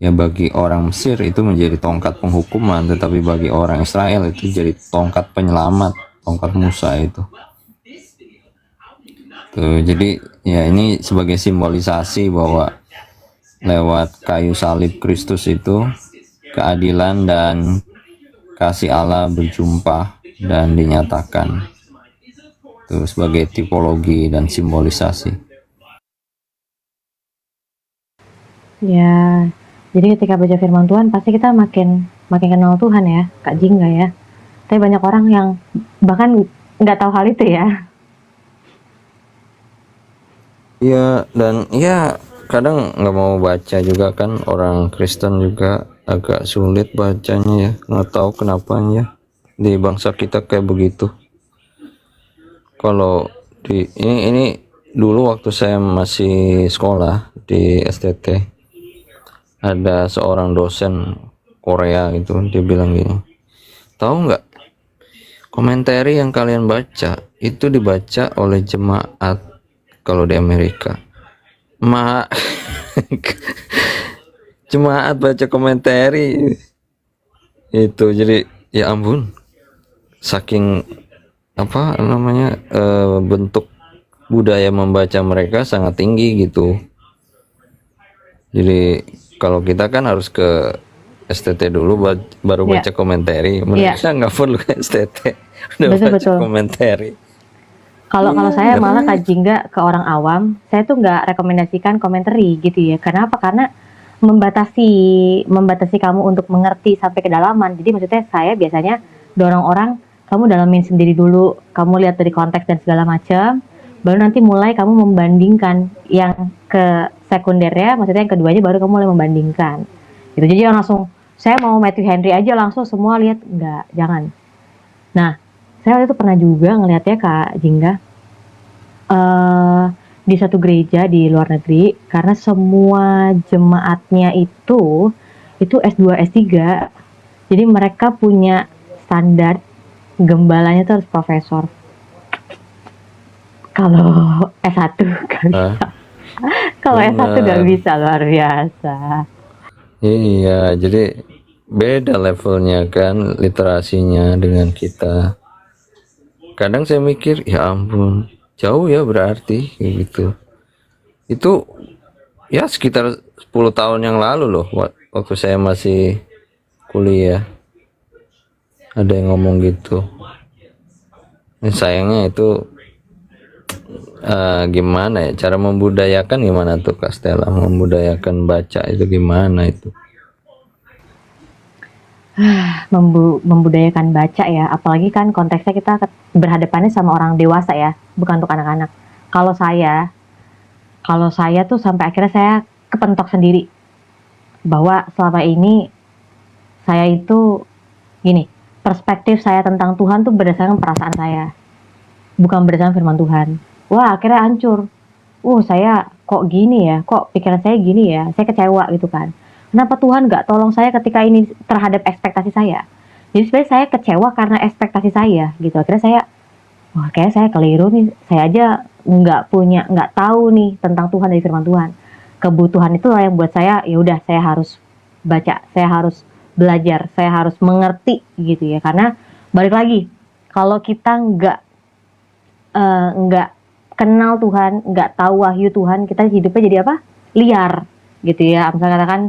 Ya bagi orang Mesir itu menjadi tongkat penghukuman, tetapi bagi orang Israel itu jadi tongkat penyelamat, tongkat Musa itu. Tuh, jadi ya ini sebagai simbolisasi bahwa lewat kayu salib Kristus itu keadilan dan kasih Allah berjumpa dan dinyatakan. Itu sebagai tipologi dan simbolisasi. Ya, jadi ketika baca firman Tuhan pasti kita makin kenal Tuhan ya, Kak Jingga ya. Tapi banyak orang yang bahkan nggak tahu hal itu ya. Iya, dan ya kadang nggak mau baca juga kan, orang Kristen juga agak sulit bacanya ya, nggak tahu kenapanya di bangsa kita kayak begitu. Kalau di ini dulu waktu saya masih sekolah di STT, ada seorang dosen Korea gitu, dia bilang gini, tahu nggak, komentari yang kalian baca itu dibaca oleh jemaat kalau di Amerika. Jemaat baca komentari itu. Jadi ya ampun, saking apa namanya bentuk budaya membaca mereka sangat tinggi gitu. Jadi kalau kita kan harus ke STT dulu baru baca komentari, mereka nggak perlu ke STT udah baca komentari. Kalau saya malah Kak Jingga ke orang awam, saya tuh nggak rekomendasikan komentari gitu ya. Karena apa? Karena membatasi kamu untuk mengerti sampai kedalaman. Jadi maksudnya saya biasanya dorong orang, kamu dalamin sendiri dulu, kamu lihat dari konteks dan segala macam, baru nanti mulai kamu membandingkan yang ke sekundernya, maksudnya yang keduanya baru kamu mulai membandingkan. Gitu. Jadi langsung saya mau Matthew Henry aja langsung semua lihat, enggak, jangan. Nah, saya waktu itu pernah juga ngelihatnya Kak Jingga di satu gereja di luar negeri, karena semua jemaatnya itu S2 S3. Jadi mereka punya standar gembalanya tuh harus profesor. Kalau S1 gak bisa. Kalau S1 gak bisa, luar biasa. Iya, jadi beda levelnya kan literasinya dengan kita. Kadang saya mikir, ya ampun, jauh ya berarti gitu. Itu ya sekitar 10 tahun yang lalu loh, waktu saya masih kuliah. Ada yang ngomong gitu. sayangnya itu gimana ya cara membudayakan, gimana tuh Kak Stella, membudayakan baca itu gimana itu? Membudayakan baca ya, apalagi kan konteksnya kita berhadapannya sama orang dewasa ya, bukan untuk anak-anak. Kalau saya tuh sampai akhirnya saya kepentok sendiri bahwa selama ini saya itu gini, perspektif saya tentang Tuhan tuh berdasarkan perasaan saya, bukan berdasarkan firman Tuhan. Wah, akhirnya hancur. Saya kok gini ya, kok pikiran saya gini ya, saya kecewa gitu kan. Kenapa Tuhan nggak tolong saya ketika ini terhadap ekspektasi saya? Jadi sebenarnya saya kecewa karena ekspektasi saya gitu. Akhirnya saya, wah kayak saya keliru nih, saya aja nggak tahu nih tentang Tuhan dari firman Tuhan. Kebutuhan itu yang buat saya, ya udah saya harus baca, saya harus belajar, saya harus mengerti gitu ya. Karena balik lagi, kalau kita nggak kenal Tuhan, nggak tahu wahyu Tuhan, kita hidupnya jadi apa? Liar gitu ya. Misalnya katakan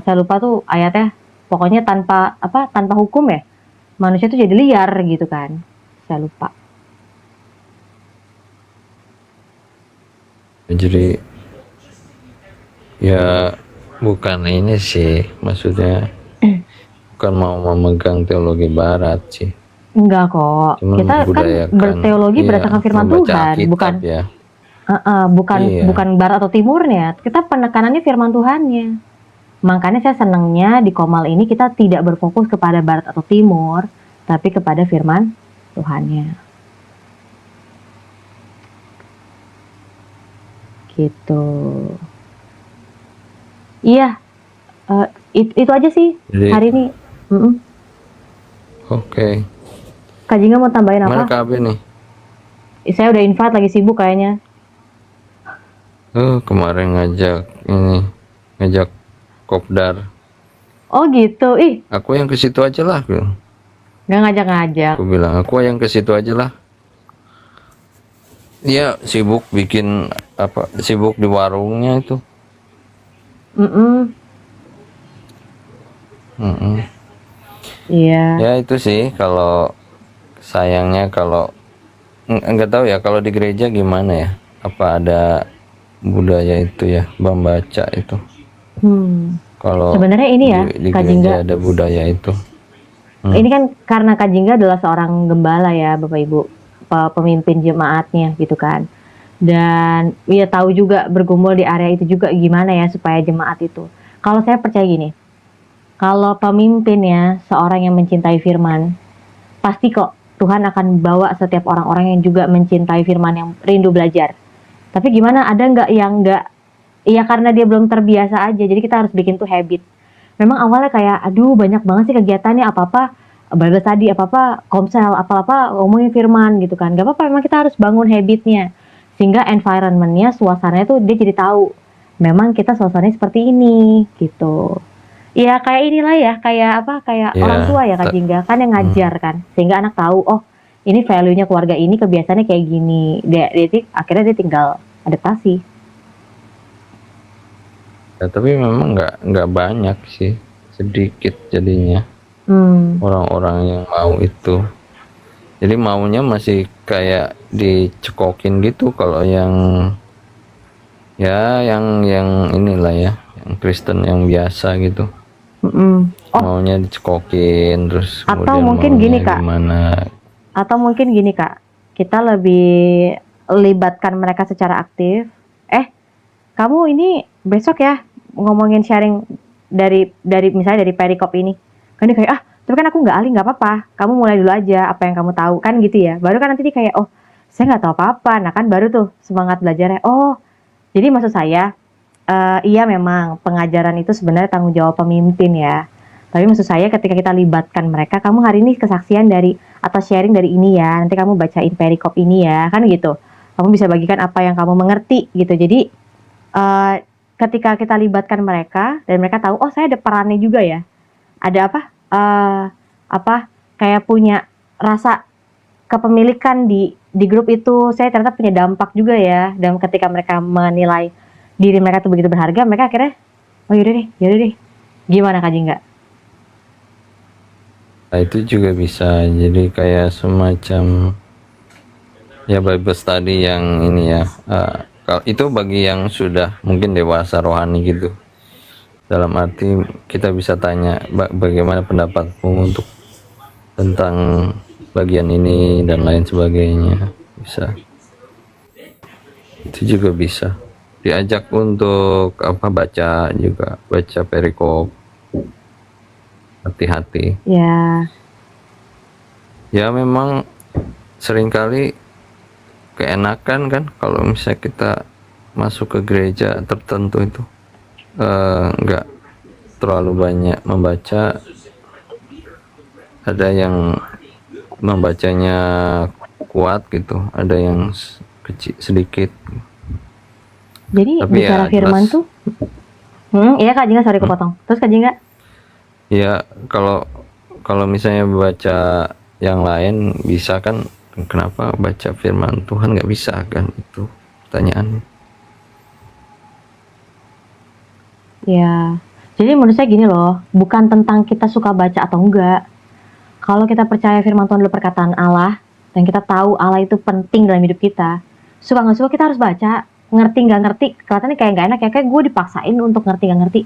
saya lupa tuh ayatnya, pokoknya tanpa hukum ya, manusia tuh jadi liar gitu kan. Saya lupa. Jadi ya bukan ini sih, maksudnya bukan mau memegang teologi barat sih. Enggak kok. Cuman Kita kan berteologi berdasarkan firman Tuhan, bukan ya. bukan barat atau timurnya. Kita penekanannya firman Tuhannya. Makanya saya senangnya di Komal ini kita tidak berfokus kepada barat atau timur, tapi kepada firman Tuhannya. Gitu. Iya, itu aja sih Jadi, hari ini. Oke. Kak Jingga mau tambahin Mana apa? Kak Abi nih? Saya udah invite, lagi sibuk kayaknya. Kemarin ngajak kopdar. Oh gitu, Aku yang ke situ aja lah. nggak ngajak-ngajak. Aku bilang aku yang ke situ aja lah. Dia sibuk bikin sibuk di warungnya itu. Iya. Ya itu sih, kalau sayangnya kalau nggak tahu ya kalau di gereja gimana ya, apa ada budaya itu ya membaca itu. Kalau Sebenarnya ini ya, di Kak gereja Jingga, ada budaya itu. ini kan karena Kak Jingga adalah seorang gembala ya, Bapak Ibu, pemimpin jemaatnya gitu kan. Dan ya tahu juga bergumul di area itu juga gimana ya supaya jemaat itu. Kalau saya percaya gini, kalau pemimpinnya seorang yang mencintai firman, pasti kok Tuhan akan bawa setiap orang-orang yang juga mencintai firman, yang rindu belajar. Tapi gimana, ada nggak yang nggak, ya karena dia belum terbiasa aja, jadi kita harus bikin tuh habit. Memang awalnya kayak, aduh banyak banget sih kegiatannya, apa-apa Bible study, apa-apa komsel, apa-apa ngomongin firman gitu kan. Gak apa-apa, memang kita harus bangun habitnya. Sehingga environmentnya, suasananya tuh dia jadi tahu, memang kita suasananya seperti ini gitu. Ya kayak inilah ya, kayak orang tua ya Kak Jingga, kan yang ngajar kan. Sehingga anak tahu, oh ini value-nya keluarga ini, kebiasaannya kayak gini. Akhirnya dia tinggal adaptasi. Ya, tapi memang nggak banyak sih, sedikit jadinya orang-orang yang mau itu. Jadi maunya masih kayak dicekokin gitu. Kalau yang inilah ya, yang Kristen yang biasa gitu. Maunya dicekokin terus. Atau mungkin gini Kak. Gimana? Atau mungkin gini Kak, kita lebih libatkan mereka secara aktif. Kamu ini besok ya ngomongin sharing dari misalnya dari perikop ini. Kan dia kayak, tapi kan aku nggak ahli, nggak apa-apa. Kamu mulai dulu aja apa yang kamu tahu kan gitu ya. Baru kan nanti dia kayak, oh saya nggak tahu apa-apa. Nah kan baru tuh semangat belajarnya. Oh jadi maksud saya, iya memang pengajaran itu sebenarnya tanggung jawab pemimpin ya. Tapi maksud saya ketika kita libatkan mereka, kamu hari ini kesaksian dari atau sharing dari ini ya, nanti kamu bacain perikop ini ya, kan gitu. Kamu bisa bagikan apa yang kamu mengerti gitu. Jadi ketika kita libatkan mereka dan mereka tahu, oh saya ada perannya juga ya. Ada kayak punya rasa kepemilikan di grup itu, saya ternyata punya dampak juga ya. Dan ketika mereka menilai diri mereka tuh begitu berharga, mereka akhirnya, oh yaudah deh. Gimana Kak Jingga? Nah, itu juga bisa jadi kayak semacam ya Bible study yang ini ya. Kalau itu bagi yang sudah mungkin dewasa rohani gitu. Dalam arti kita bisa tanya bagaimana pendapatmu untuk tentang bagian ini dan lain sebagainya. Bisa. Itu juga bisa. Diajak untuk apa, baca juga, baca perikop. Hati-hati. Ya, Ya memang seringkali keenakan kan kalau misalnya kita masuk ke gereja tertentu itu nggak terlalu banyak membaca, ada yang membacanya kuat gitu, ada yang kecil sedikit, jadi tapi bicara ya firman jelas tuh, iya Kak Jingga, sorry kepotong. Terus Kak Jingga, ya. Kalau misalnya baca yang lain bisa kan, kenapa baca firman Tuhan nggak bisa kan, itu pertanyaan. ya, jadi menurut saya gini loh, bukan tentang kita suka baca atau enggak. Kalau kita percaya firman Tuhan adalah perkataan Allah, dan kita tahu Allah itu penting dalam hidup kita, suka nggak suka kita harus baca. Ngerti nggak ngerti, kelihatannya kayak nggak enak ya, kayak gue dipaksain untuk ngerti nggak ngerti.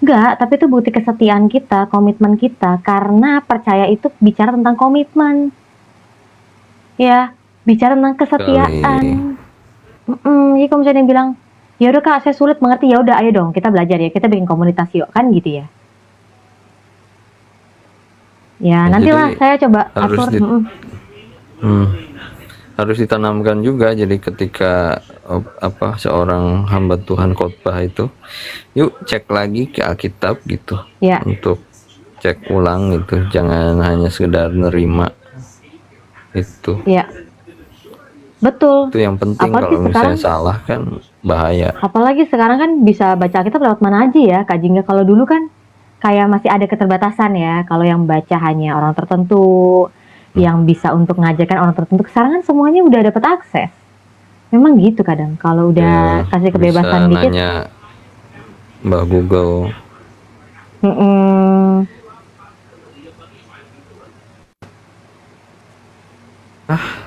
Enggak, tapi itu bukti kesetiaan kita, komitmen kita, karena percaya itu bicara tentang komitmen. Ya, bicara tentang kesetiaan. Kali Jadi kalau misalnya dia bilang, ya udah Kak, saya sulit mengerti, ya udah ayo dong kita belajar ya, kita bikin komunitas yuk, kan gitu ya. Ya, ya, nantilah jadi saya coba harus atur. harus ditanamkan juga. Jadi ketika apa seorang hamba Tuhan khotbah itu, yuk cek lagi ke Alkitab gitu, Ya, untuk cek ulang gitu, jangan hanya sekedar nerima itu. ya, betul. Itu yang penting. Apalagi Kalau misalnya sekarang, salah kan bahaya. apalagi sekarang kan bisa baca Alkitab lewat mana aja ya, Kak Jingga. Kalau dulu kan kayak masih ada keterbatasan ya. Kalau yang baca hanya orang tertentu, yang bisa untuk ngajarkan orang tertentu. Sekarang kan semuanya udah dapat akses. Memang gitu kadang. Kalau udah kasih kebebasan bisa dikit, nanya Mbah Google. mm-mm,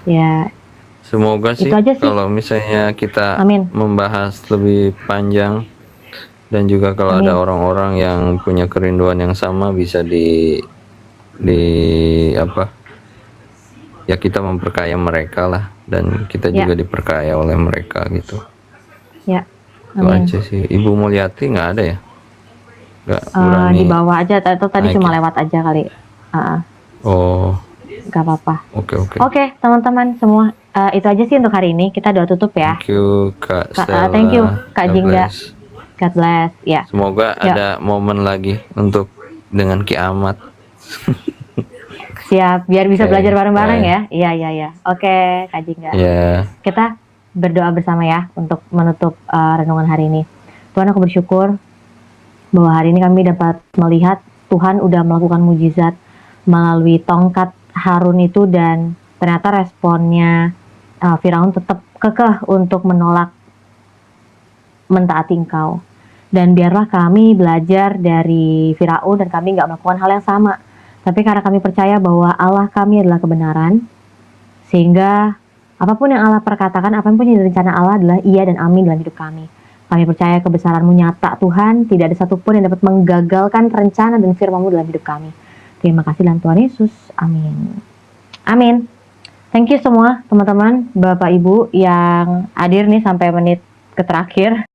ya Semoga sih itu aja sih. kalau misalnya kita Amin. membahas lebih panjang, dan juga kalau Amin. ada orang-orang yang punya kerinduan yang sama bisa di apa ya, kita memperkaya mereka lah, dan kita Ya. juga diperkaya oleh mereka gitu. Ya, Itu amin. aja sih. Ibu Mulyati nggak ada ya? Nggak berani Di bawah aja, atau tadi naik cuma ya? lewat aja kali. Oh, Gak apa-apa. oke. Oke, teman-teman semua, itu aja sih untuk hari ini. Kita doa tutup ya. Thank you Kak Stella. Thank you Kak God Jingga. bless. God bless. Ya. Semoga Ya. ada momen lagi untuk dengan kiamat. Siap, biar bisa Oke, belajar bareng-bareng bye. ya. Iya. Oke, Kak Jingga. Ya, Kita berdoa bersama ya untuk menutup renungan hari ini. Tuhan, aku bersyukur bahwa hari ini kami dapat melihat Tuhan udah melakukan mujizat melalui tongkat Harun itu, dan ternyata responnya Firaun tetap kekeh untuk menolak mentaati Engkau. Dan biarlah kami belajar dari Firaun dan kami nggak melakukan hal yang sama. Tapi karena kami percaya bahwa Allah kami adalah kebenaran, sehingga apapun yang Allah perkatakan, apapun yang rencana Allah adalah iya dan amin dalam hidup kami. Kami percaya kebesaran-Mu nyata Tuhan, tidak ada satupun yang dapat menggagalkan rencana dan firman-Mu dalam hidup kami. Terima kasih dalam Tuhan Yesus. Amin. Amin. Thank you semua teman-teman, Bapak Ibu yang hadir nih sampai menit ke terakhir.